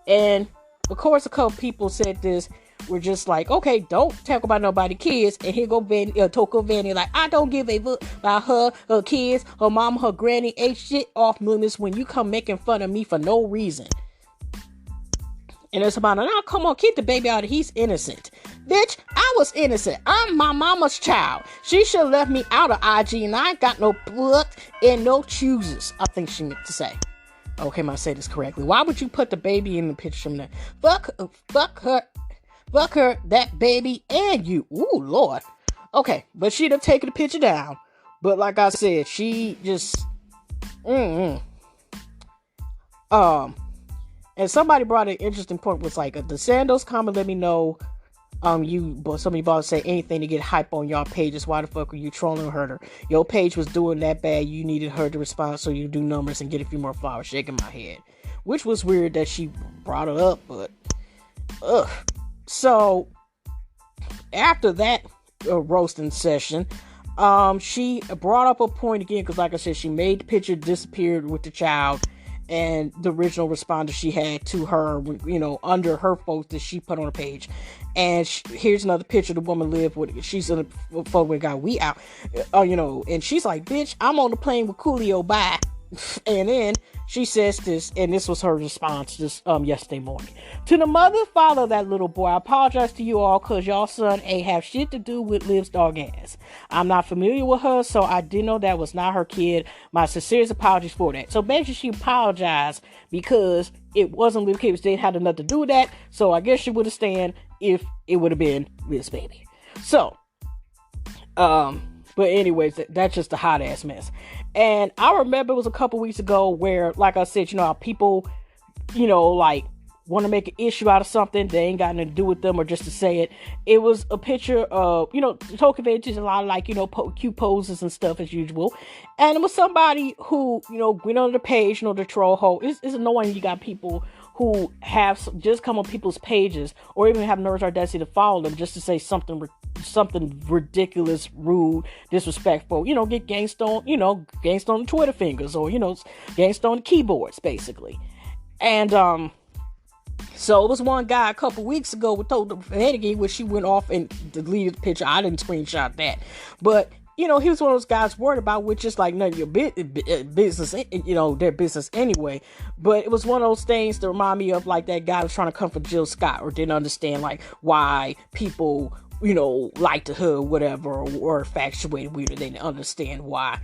And of course, a couple people said this. We're just like, okay, don't talk about nobody kids. And here go Tokyo Vanity, like, I don't give a fuck about her kids, her mama, her granny, ain't shit off limits when you come making fun of me for no reason. And it's about, now come on, keep the baby out of, he's innocent. Bitch, I was innocent. I'm my mama's child. She should have left me out of IG, and I ain't got no blood and no chooses. I think she meant to say. Okay, am I say this correctly? Why would you put the baby in the picture from there? Fuck her, that baby, and you. Ooh, Lord. Okay, but she'd have taken the picture down. But like I said, she just... And somebody brought an interesting point, was like, the Sandos comment, let me know, somebody about to say anything to get hype on y'all pages. Why the fuck are you trolling her? Your page was doing that bad, you needed her to respond so you do numbers and get a few more followers. Shaking my head. Which was weird that she brought it up, but... Ugh. So, after that roasting session, she brought up a point again, because like I said, she made the picture disappear with the child, and the original responder she had to her, under her post that she put on her page. And here's another picture the woman lived with. She's in a photo with a guy, we out, and she's like, bitch, I'm on the plane with Coolio, bye. And then she says this, and this was her response this yesterday morning. To the mother and father of that little boy, I apologize to you all because y'all son ain't have shit to do with Liv's dog ass. I'm not familiar with her, so I didn't know that was not her kid. My sincerest apologies for that. So basically she apologized because it wasn't Liv's kid. They had nothing to do with that. So I guess she would have stand if it would have been Liv's baby. So, but anyways, that's just a hot ass mess. And I remember it was a couple weeks ago where, like I said, how people, like want to make an issue out of something. They ain't got nothing to do with them, or just to say it. It was a picture of, Tokyo Vanity, a lot of like, cute poses and stuff as usual. And it was somebody who, went on the page, the troll hole. It's annoying. You got people who have just come on people's pages, or even have nerves or audacity to follow them just to say something ridiculous, rude, disrespectful, get gangsta on the Twitter fingers, or, gangsta on the keyboards, basically. And, so it was one guy a couple weeks ago with Tokyo Vanity, where she went off and deleted the picture. I didn't screenshot that. But, he was one of those guys worried about, which is like none of your business, their business anyway. But it was one of those things that remind me of like that guy who was trying to come for Jill Scott, or didn't understand like why people, liked her, whatever, or infatuated with her. They didn't understand why.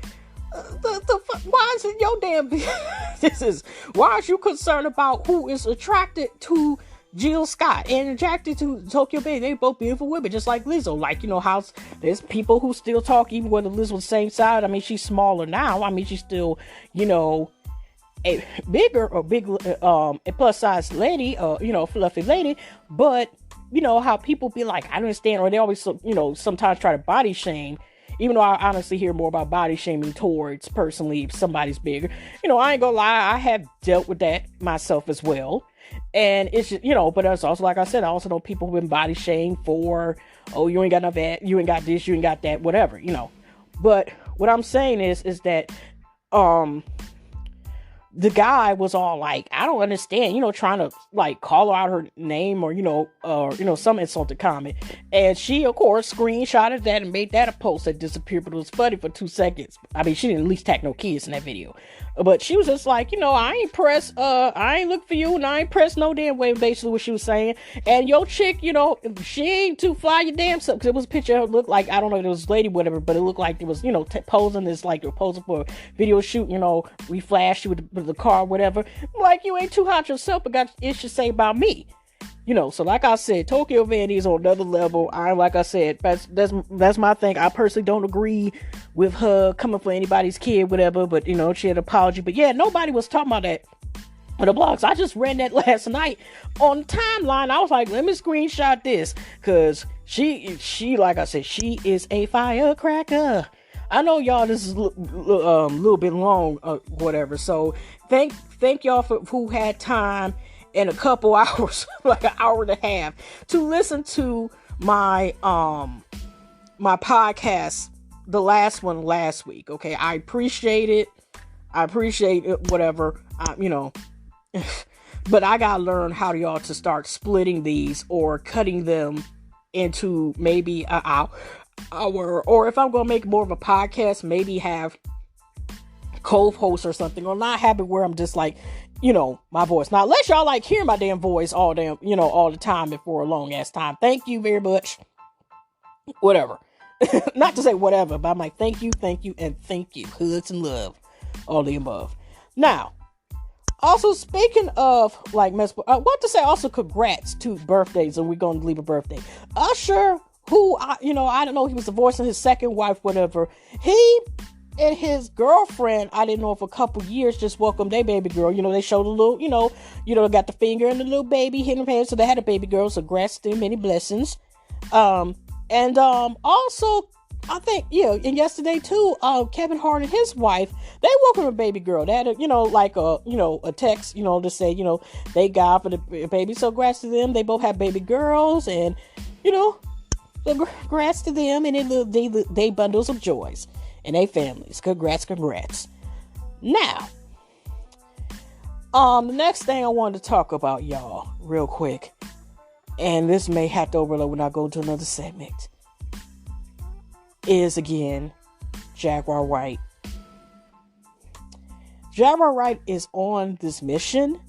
Why is it your damn business? Why are you concerned about who is attracted to Jill Scott and attracted to Tokyo Vanity? They both beautiful women, just like Lizzo. Like, how there's people who still talk, even when Liz was the same side. I mean, she's smaller now. I mean, she's still, a bigger or a plus size lady, fluffy lady. But, how people be like, I don't understand, or they always, sometimes try to body shame. Even though I honestly hear more about body shaming towards, personally, if somebody's bigger. I ain't gonna lie, I have dealt with that myself as well. And it's just, but it's also, like I said, I also know people who've been body shamed for, oh, you ain't got enough that, you ain't got this, you ain't got that, whatever, But what I'm saying is that, the guy was all like, I don't understand, trying to like call out her name, or, some insulting comment. And she, of course, screenshotted that and made that a post that disappeared, but it was funny for 2 seconds. I mean, she didn't at least tag no kids in that video. But she was just like, I ain't press, I ain't look for you, and I ain't press no damn way, basically what she was saying. And your chick, she ain't too fly your damn self, because it was a picture, it looked like, I don't know if it was a lady, whatever, but it looked like it was, posing this, like, you're posing for a video shoot, we flashed you with the car, whatever. Like, you ain't too hot yourself, but got issues to say about me. So like I said, Tokyo Vanity is on another level. Like I said, that's my thing. I personally don't agree with her coming for anybody's kid, whatever, but she had an apology. But yeah, nobody was talking about that on the blogs. I just read that last night on the timeline. I was like, let me screenshot this, because she like I said, she is a firecracker. I know y'all, this is a little bit long, whatever. So thank y'all for who had time in a couple hours, like an hour and a half, to listen to my my podcast, the last one last week. Okay, I appreciate it. Whatever. But I gotta learn how y'all to start splitting these or cutting them into maybe an hour, or if I'm gonna make more of a podcast, maybe have co-hosts or something, or not have it where I'm just like, my voice. Now, unless y'all like hear my damn voice all the time and for a long ass time. Thank you very much. Whatever. Not to say whatever, but I'm like, thank you, and thank you. Hugs and love. All the above. Now, also speaking of like I want to say also congrats to birthdays, and we're going to leave a birthday. Usher, who I don't know, he was the voice of his second wife, whatever. He and his girlfriend, I didn't know, for a couple years, just welcomed their baby girl. They showed a little, got the finger and the little baby hitting her hand, so they had a baby girl. So congrats to them, many blessings. And also, I think, and yesterday too, Kevin Hart and his wife, they welcomed a baby girl. They had a text, to say, they got for the baby. So congrats to them. They both have baby girls, and, so congrats to them, and they bundles of joys and they families. Congrats. Now, the next thing I wanted to talk about, y'all, real quick, and this may have to overload when I go to another segment, is again Jaguar Wright. Jaguar Wright is on this mission.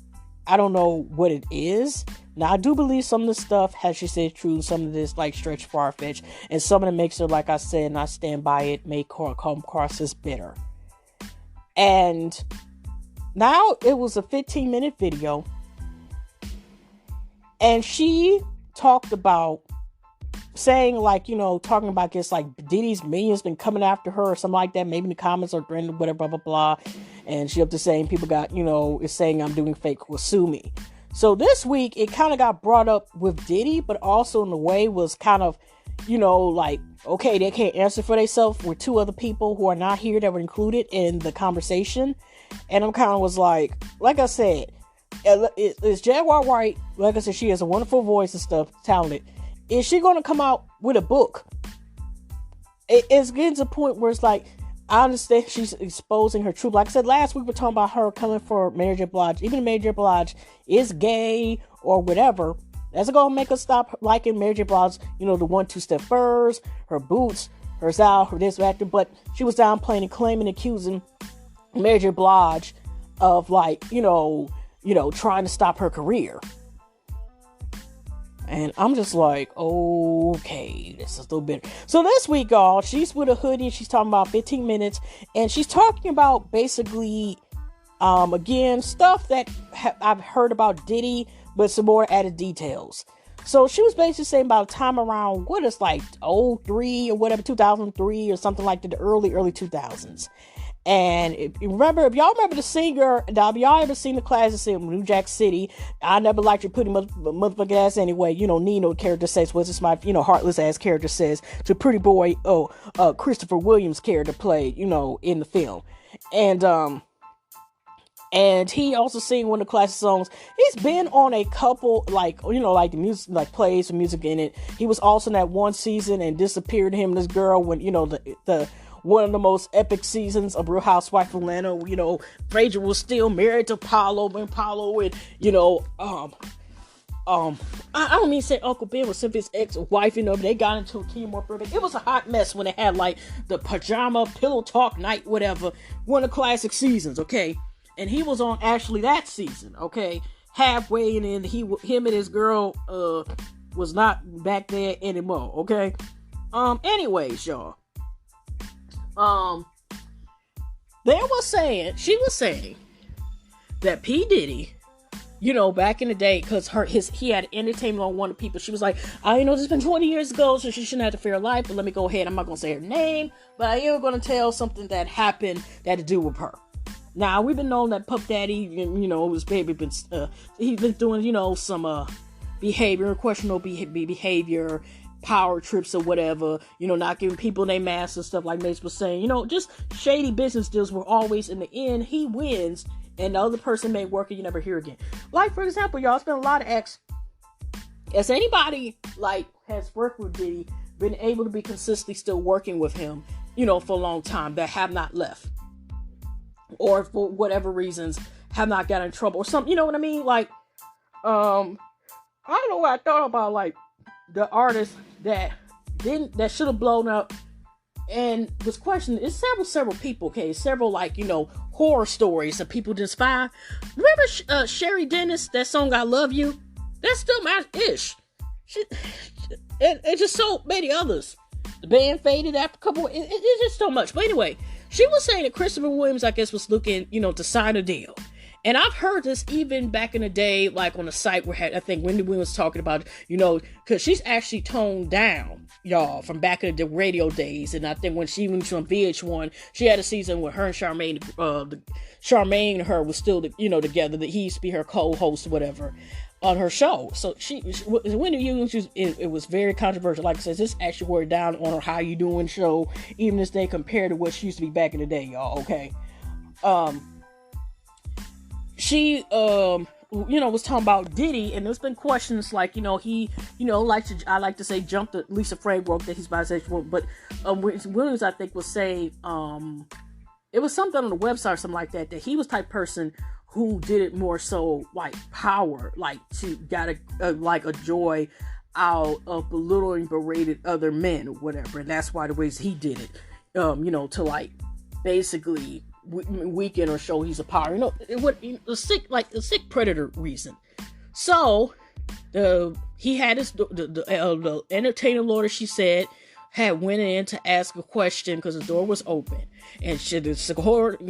I don't know what it is. Now, I do believe some of the stuff, as she said, true. Some of this, like, stretch far-fetched. And some of it makes her, like I said, and I stand by it, may come across as bitter. And now it was a 15-minute video. And she talked about saying, like, talking about this, like, Diddy's millions been coming after her or something like that. Maybe in the comments or whatever, blah, blah, blah. And she up to saying people got, is saying I'm doing fake, will sue me. So this week, it kind of got brought up with Diddy, but also in a way was kind of, like, okay, they can't answer for themselves with two other people who are not here that were included in the conversation. And I'm kind of was like I said, is Jaguar Wright, like I said, she has a wonderful voice and stuff, talented. Is she going to come out with a book? It's getting to the point where it's like, I understand she's exposing her truth. Like I said, last week we were talking about her coming for Mary J. Blige. Even if Mary J. Blige is gay or whatever, that's going to make us stop liking Mary J. Blige, the 1-2 step furs, her boots, her style, her this, that. But she was downplaying and claiming, accusing Mary J. Blige of, like, trying to stop her career. And I'm just like, okay, this is a little bit. So this week, y'all, she's with a hoodie. She's talking about 15 minutes. And she's talking about basically, again, stuff that I've heard about Diddy, but some more added details. So she was basically saying about a time around, what is like 03 or whatever, 2003 or something like that, the early 2000s. And if y'all remember the singer, now if y'all ever seen the classic film, New Jack City, I never liked your pretty motherfucking ass anyway. Nino character says, what's this, my, heartless ass character says to pretty boy, Christopher Williams character played, in the film. And he also sang one of the classic songs. He's been on a couple, like the music, like plays with music in it. He was also in that one season and disappeared, him and this girl, when, the one of the most epic seasons of Real Housewives of Atlanta. Frazier was still married to Paulo, and I don't mean to say Uncle Ben was simply his ex-wife, but they got into a chemo break. It was a hot mess when they had, like, the pajama pillow talk night, whatever, one of the classic seasons, okay? And he was on actually that season, okay? Halfway, and then him and his girl, was not back there anymore, okay? Anyways, y'all. She was saying that P. Diddy, back in the day, because he had entertainment on one of the people. She was like, I know this has been 20 years ago, so she shouldn't have to fear life, but let me go ahead. I'm not going to say her name, but I am going to tell something that happened that had to do with her. Now, we've been knowing that Puff Daddy, you know, his baby been, he's been doing, you know, some behavior, questionable behavior, power trips or whatever, you know, not giving people their masks and stuff like Mace was saying, you know, just shady business deals were always, in the end, he wins, and the other person may work and you never hear again. Like, for example, y'all, it's been a lot of acts. Has anybody, like, has worked with Diddy, been able to be consistently still working with him, you know, for a long time, that have not left? Or for whatever reasons, have not gotten in trouble or something, you know what I mean? Like, I don't know what I thought about, like, the artist that should have blown up and was questioned. It's several people, okay? Several, like, you know, horror stories of people just fine. Remember Sherry Dennis, that song I Love You? That's still my ish. And just so many others. The band faded after a couple. It's just so much. But anyway, she was saying that Christopher Williams, I guess, was looking, you know, to sign a deal. And I've heard this even back in the day, like on a site where I think Wendy Williams was talking about, you know, because she's actually toned down, y'all, from back in the radio days. And I think when she went on VH1, she had a season where her and Charmaine, Charmaine and her was still, you know, together. That he used to be her co-host or whatever on her show. So Wendy Williams, it was very controversial. Like I said, this actually wore down on her How You Doing show, even this day compared to what she used to be back in the day, y'all. Okay. She, you know, was talking about Diddy, and there's been questions like, you know, he, you know, I like to say jumped the Lisa framework that he's bisexual, but Williams, I think, was saying, it was something on the website or something like that he was type person who did it more so like power, like to got a joy out of belittling, berated other men or whatever, and that's why the ways he did it, you know, to like basically weekend or show he's a power, you know, it would a sick predator reason. So he had his the entertainer lawyer, she said, had went in to ask a question because the door was open, and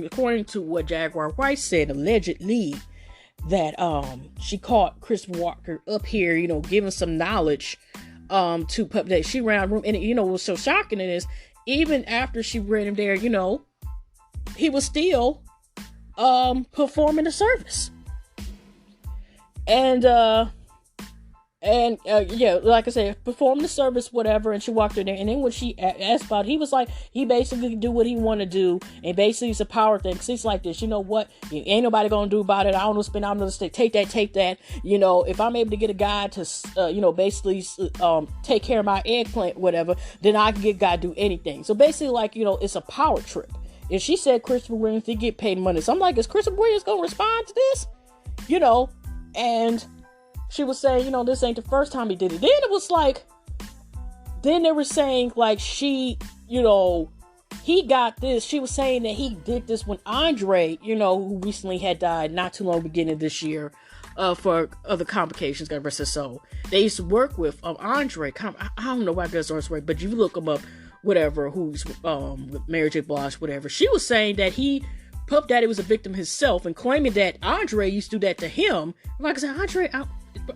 according to what Jaguar Wright said, allegedly that she caught Chris Walker up here, you know, giving some knowledge to Pup that she ran a room, and you know what's so shocking is even after she ran him there, you know, he was still performing the service. And yeah, like I said, performing the service, whatever, and she walked in there, and then when she asked about it, he was like, he basically do what he want to do, and basically it's a power thing, because he's like this, you know what, ain't nobody gonna do about it, I don't know, spend out another take that, you know, if I'm able to get a guy to, you know, basically, take care of my eggplant, whatever, then I can get a guy to do anything. So basically, like, you know, it's a power trip. And she said Christopher Williams did get paid money. So I'm like, is Christopher Williams going to respond to this? You know, and she was saying, you know, this ain't the first time he did it. Then it was like, then they were saying, like, she, you know, he got this. She was saying that he did this when Andre, you know, who recently had died not too long beginning of this year, for other complications, God rest his soul. They used to work with Andre. I don't know why I got this right, but you look him up, whatever, who's with Mary J. Blige, whatever. She was saying that Puff Daddy was a victim himself and claiming that Andre used to do that to him. Like I said,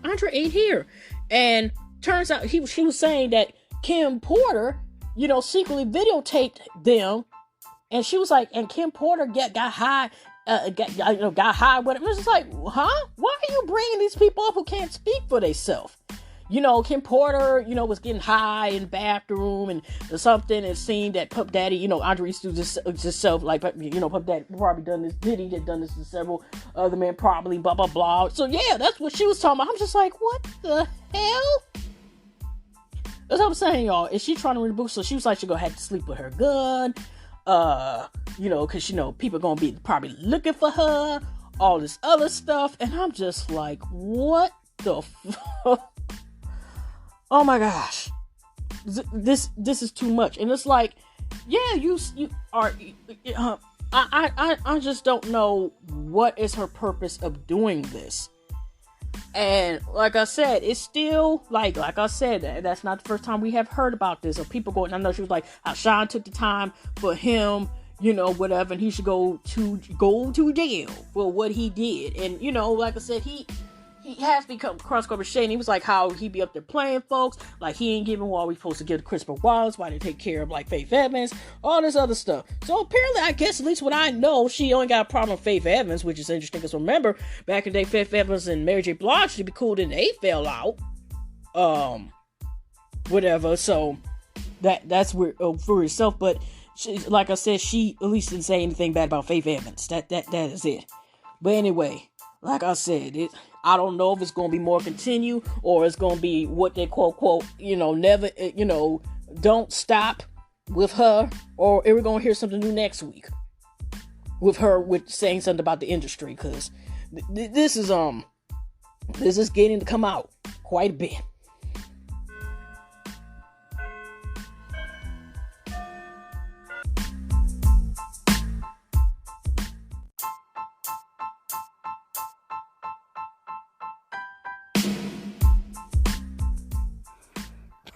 Andre ain't here. And turns out she was saying that Kim Porter, you know, secretly videotaped them. And she was like, and Kim Porter got high, got high, whatever. It was just like, huh? Why are you bringing these people up who can't speak for themselves? You know, Kim Porter, you know, was getting high in the bathroom and something, and seeing that Puff Daddy, you know, Andre used to do this himself, like, you know, Puff Daddy probably done this, Diddy had done this to several other men, probably, blah, blah, blah. So, yeah, that's what she was talking about. I'm just like, what the hell? That's what I'm saying, y'all. Is she trying to reboot? So she was like, she's going to have to sleep with her gun, you know, because, you know, people going to be probably looking for her, all this other stuff. And I'm just like, what the fuck? Oh my gosh, this is too much. And it's like, yeah, you are, I just don't know what is her purpose of doing this. And like I said, it's still like I said, that's not the first time we have heard about this, or people going, I know she was like, how Sean took the time for him, you know, whatever, and he should go to jail for what he did. And, you know, like I said, he has become cross-cover shade. He was like how he be up there playing folks, like he ain't giving what we supposed to give to Christopher Wallace, why they take care of like Faith Evans, all this other stuff. So apparently, I guess at least what I know, she only got a problem with Faith Evans, which is interesting because remember back in the day, Faith Evans and Mary J. Blige to be cool, then they fell out. Whatever. So that's weird for herself, but she, like I said, she at least didn't say anything bad about Faith Evans. That is it. But anyway, like I said, I don't know if it's going to be more continue or it's going to be what they quote, never, don't stop with her, or we're going to hear something new next week with her with saying something about the industry, because this is getting to come out quite a bit.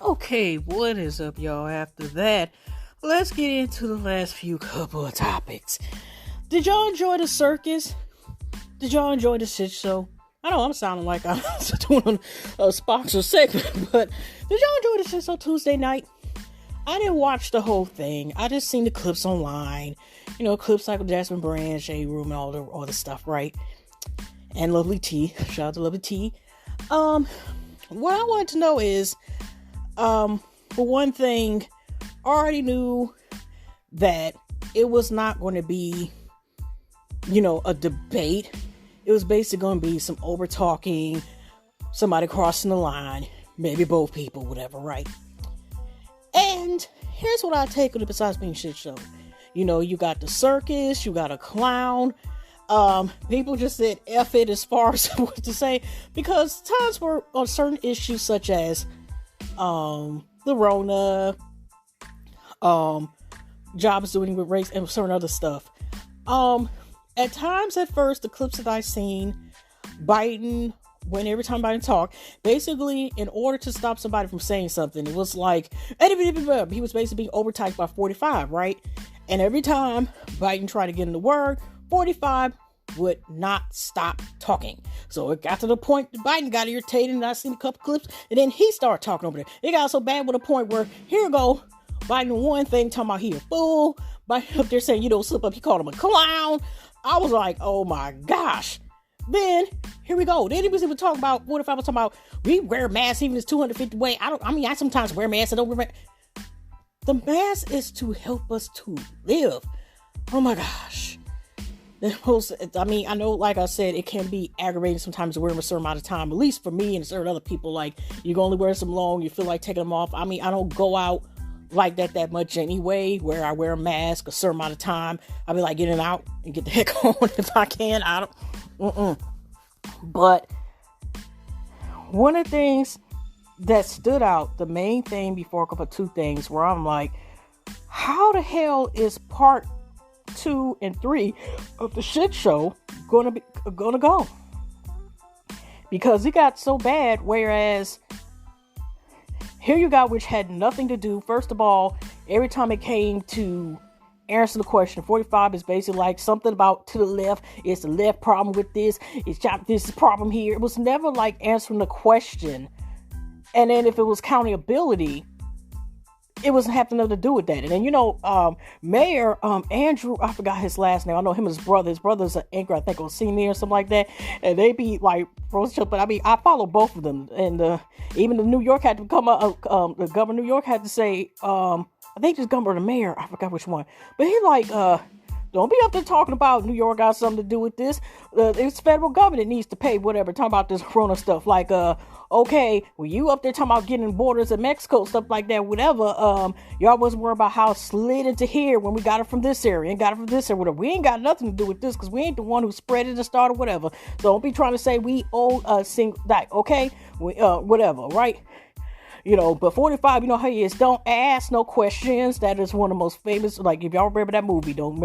Okay, what is up, y'all? After that, let's get into the last few couple of topics. Did y'all enjoy the circus? Did y'all enjoy the shit show? I know I'm sounding like I'm doing a sponsor segment, but did y'all enjoy the shit show Tuesday night? I didn't watch the whole thing. I just seen the clips online. Clips like with Jasmine Brand, Shade Room, and all the stuff, right? And Lovely T. Shout out to Lovely T. What I wanted to know is, for one thing, I already knew that it was not going to be, a debate. It was basically going to be some over talking, somebody crossing the line, maybe both people, whatever, right? And here's what I take on it besides being shit show. You got the circus, you got a clown. People just said F it as far as what to say, because times were on certain issues such as the Rona, jobs doing with race and certain other stuff. At times at first, the clips that I seen, Biden, every time Biden talked, basically in order to stop somebody from saying something, it was like, he was basically being overtyped by 45, right? And every time Biden tried to get in the word, 45 would not stop talking. So it got to the point that Biden got irritated, and I seen a couple clips, and then he started talking over there. It got so bad with a point where, here you go, Biden one thing talking about he a fool, Biden up there saying you don't slip up, he called him a clown. I was like, oh my gosh. Then here we go. Then he was even talking about, what if I was talking about we wear masks even if it's 250 weight. I sometimes wear masks, I don't wear masks. The mask is to help us to live. Oh my gosh. I know, like I said, it can be aggravating sometimes to wear them a certain amount of time, at least for me and certain other people. Like, you can only wear some long, you feel like taking them off. I don't go out like that much anyway, where I wear a mask a certain amount of time. I be like getting out and get the heck on if I can. But one of the things that stood out, the main thing before a couple of two things where I'm like, how the hell is part 2 and 3 of the shit show gonna go? Because it got so bad, whereas here you got, which had nothing to do. First of all, every time it came to answer the question, 45 is basically like something about to the left. It's the left problem with this. It's this problem here. It was never like answering the question. And then if it was accountability, it wasn't having nothing to do with that. And then, Mayor, Andrew, I forgot his last name. I know him and his brother. His brother's an anchor, I think, on CNN or something like that. And they be like, but I follow both of them. And even the New York had to come up, the governor of New York had to say, I think just governor or the mayor, I forgot which one. But he like, don't be up there talking about New York got something to do with this. It's federal government needs to pay whatever. Talking about this Corona stuff. Like, okay, well, you up there talking about getting borders in Mexico, stuff like that, whatever. Y'all wasn't worried about how it slid into here when we got it from this area and got it from this area, whatever. We ain't got nothing to do with this because we ain't the one who spread it and started whatever. So don't be trying to say we owe a single, like, okay, whatever, right? But 45, you know how he is. Don't ask no questions. That is one of the most famous. Like, if y'all remember that movie, don't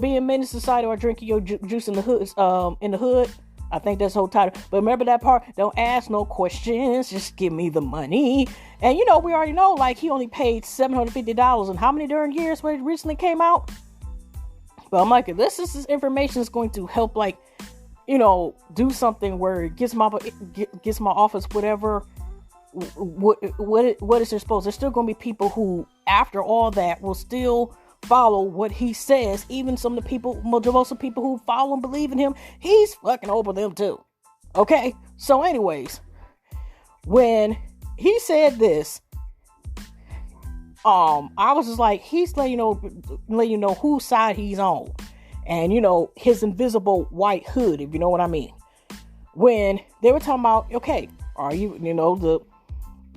be in Menace Society or drinking your juice in the hood. I think that's the whole title. But remember that part. Don't ask no questions. Just give me the money. And we already know. Like, he only paid $750. And how many during years when it recently came out? But I'm like, if this information is going to help, like, do something where it gets my office, whatever. What is there supposed? There's still going to be people who, after all that, will still follow what he says. Even some of the people, most of the people who follow and believe in him, he's fucking over them too. Okay. So, anyways, when he said this, I was just like, he's letting you know whose side he's on, and his invisible white hood, if you know what I mean. When they were talking about, okay, are you,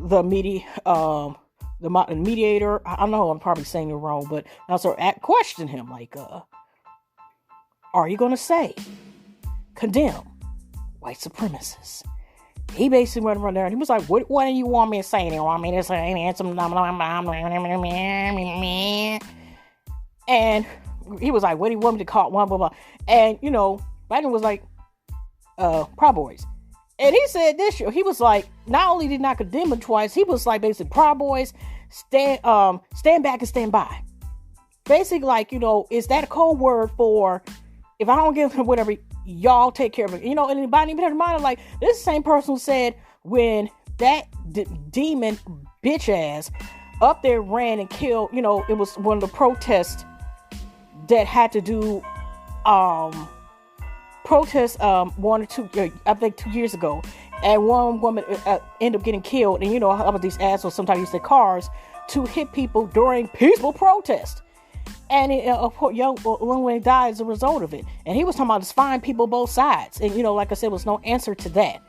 the media, the mediator? I know I'm probably saying it wrong, but I also questioned him like, are you going to condemn white supremacists? He basically went around there and he was like, what do you want me to say? You want me to say some... And he was like, what do you want me to call? Blah, blah, blah. And, Biden was like, Proud Boys. And he said this year, he was like, not only did not condemn it twice, he was like, basically, Proud Boys, stand back and stand by. Basically, like, is that a code word for, if I don't give him whatever, y'all take care of it. And anybody even had in mind, like, this is the same person who said when that demon bitch ass up there ran and killed, it was one of the protests that had to do, 1 or 2, I think 2 years ago. And one woman ended up getting killed. And how about these assholes sometimes use their cars to hit people during peaceful protest. And a young woman died as a result of it. And he was talking about just fine people both sides. And, like I said, was no answer to that.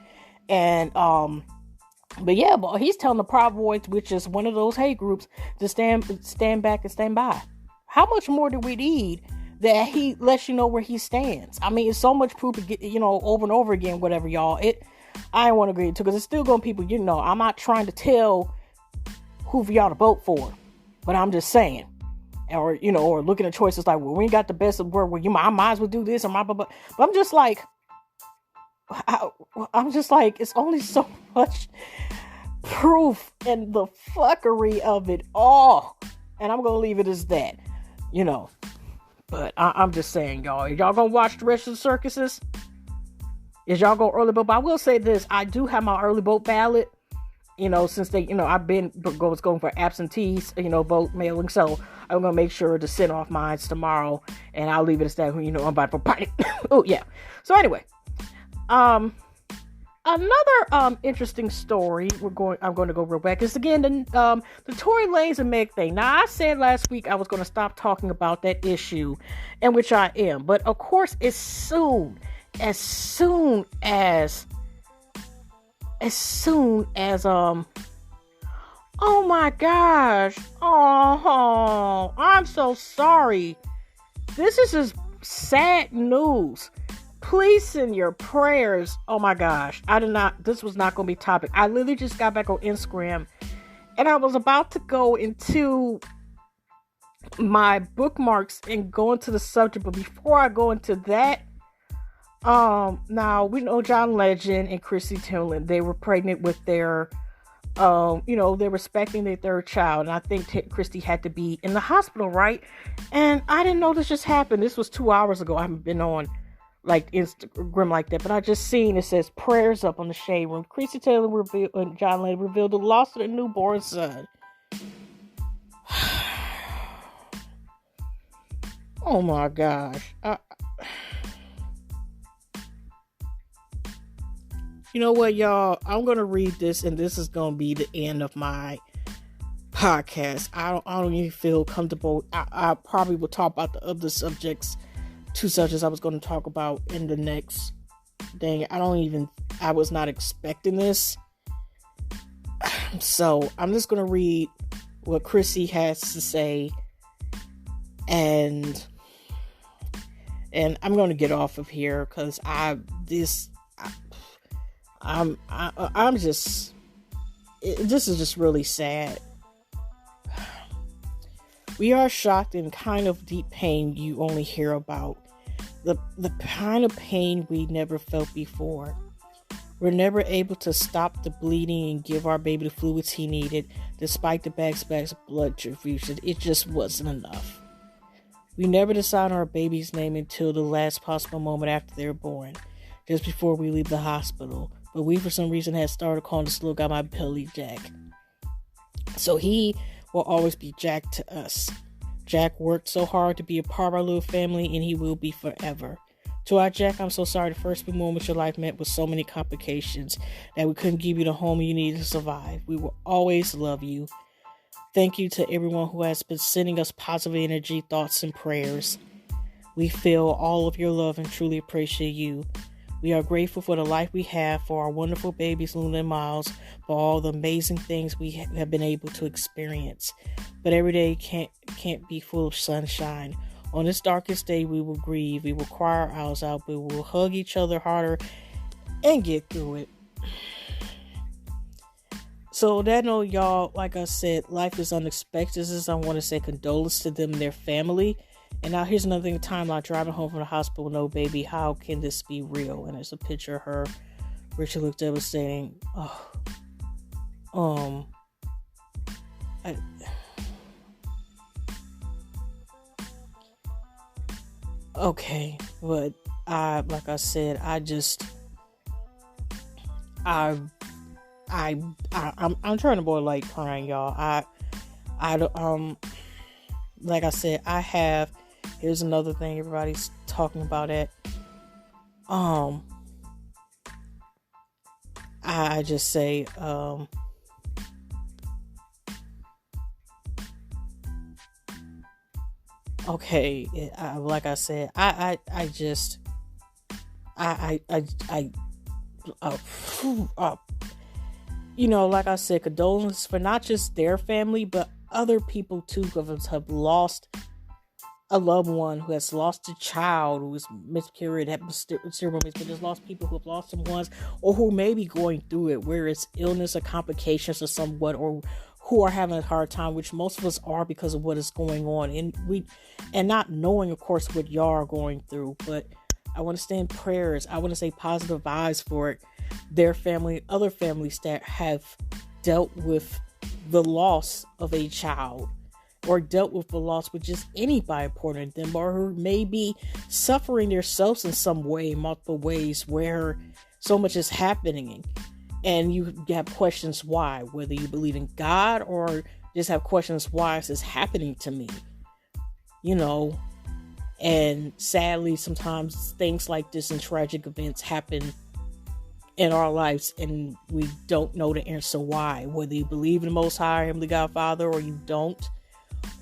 And, but he's telling the Proud Boys, which is one of those hate groups, to stand back and stand by. How much more do we need that he lets you know where he stands? I mean, it's so much proof, over and over again, whatever, y'all. I don't want to agree to, because it's still going to people, I'm not trying to tell who for y'all to vote for, but I'm just saying. Or, or looking at choices like, well, we ain't got the best of the world, I might as well do this, or my, but I'm just like, it's only so much proof and the fuckery of it all. And I'm going to leave it as that, But I'm just saying, y'all, are y'all going to watch the rest of the circuses? Is y'all going early vote? But I will say this, I do have my early vote ballot. Since they, I've been going for absentees, vote mailing. So I'm going to make sure to send off mine tomorrow, and I'll leave it as that, I'm about for party. Oh, yeah. So anyway, another interesting story I'm going to go real back is again, the Tory Lanez and Meg thing. Now, I said last week I was going to stop talking about that issue, in which I am. But of course, as soon as oh my gosh, oh, I'm so sorry. This is just sad news. Please send your prayers. Oh my gosh, this was not going to be topic. I literally just got back on Instagram and I was about to go into my bookmarks and go into the subject, but before I go into that, now we know John Legend and Chrissy Timberland, they were pregnant with their, they're expecting their third child. And I think Christy had to be in the hospital, right? And I didn't know this just happened. This was 2 hours ago. I haven't been on like Instagram like that, but I just seen it says prayers up on the shade room. Chrissy Taylor revealed, and John Legend revealed the loss of their newborn son. Oh my gosh. You know what, y'all? I'm going to read this, and this is going to be the end of my podcast. I don't even feel comfortable. I probably will talk about the other subjects, 2 subjects I was going to talk about in the next thing. I was not expecting this. So, I'm just going to read what Chrissy has to say, and I'm going to get off of here, because this is just really sad. We are shocked and kind of deep pain you only hear about. The kind of pain we never felt before. We're never able to stop the bleeding and give our baby the fluids he needed, despite the back-to-back blood transfusion. It just wasn't enough. We never decide on our baby's name until the last possible moment after they're born. just before we leave the hospital. But we, for some reason, had started calling this little guy my Billy Jack. So he will always be Jack to us. Jack worked so hard to be a part of our little family, and he will be forever. To our Jack, I'm so sorry the first few moments your life met with so many complications that we couldn't give you the home you needed to survive. We will always love you. Thank you to everyone who has been sending us positive energy, thoughts, and prayers. We feel all of your love and truly appreciate you. We are grateful for the life we have, for our wonderful babies, Luna and Miles, for all the amazing things we have been able to experience. But every day can't be full of sunshine. On this darkest day, we will grieve. We will cry our eyes out, but we will hug each other harder and get through it. So that note, y'all, like I said, life is unexpected. I want to say condolences to them and their family. And now here's another thing, timeline, driving home from the hospital, no baby, how can this be real? And there's a picture of her. Richard looked devastating. Okay, but like I said, I'm trying to avoid like crying, y'all. Like I said, here's another thing everybody's talking about it. I just say, okay, like I said, like I said, condolences for not just their family, but other people too, who have lost a loved one, who has lost a child, who is miscarried, had ceremonies, but just lost people who have lost some ones, or who may be going through it, where it's illness or complications or somewhat, or who are having a hard time, which most of us are because of what is going on, and not knowing, of course, what y'all are going through. But I want to stand prayers. I want to say positive vibes for it. Their family, other families that have dealt with the loss of a child, or dealt with the loss with just anybody important to them, or who may be suffering themselves in some way, multiple ways, where so much is happening. And you have questions why, whether you believe in God or just have questions, why is this happening to me? And sadly, sometimes things like this and tragic events happen in our lives, and we don't know the answer why, whether you believe in the Most High, Heavenly God, Father, or you don't,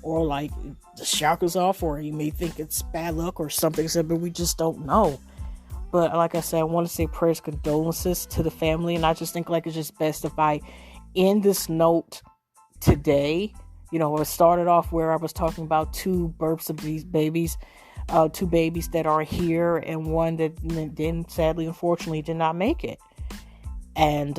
or like the chakras off, or you may think it's bad luck or something, but we just don't know. But like I said, I want to say prayers, condolences to the family. And I just think like it's just best if I end this note today. It started off where I was talking about two births of these babies, two babies that are here, and one that then sadly, unfortunately, did not make it. And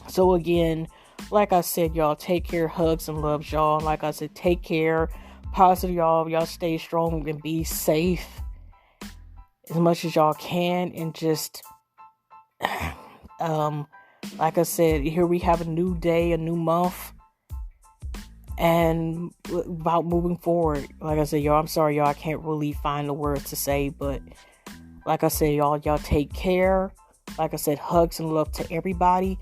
so again, like I said, y'all, take care, hugs and loves, y'all. Like I said, take care, positive, y'all stay strong and be safe as much as y'all can, and just like I said, here we have a new day, a new month, and about moving forward. Like I said, y'all, I'm sorry, y'all, I can't really find the words to say, but like I said, y'all take care. Like I said, hugs and love to everybody,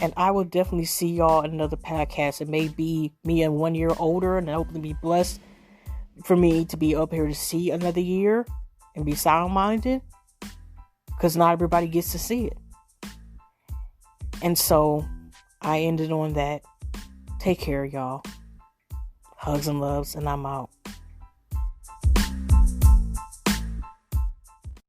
and I will definitely see y'all in another podcast. It may be me and 1 year older, and I hope to be blessed for me to be up here to see another year and be sound-minded, because not everybody gets to see it. And so I ended on that. Take care, y'all. Hugs and loves, and I'm out.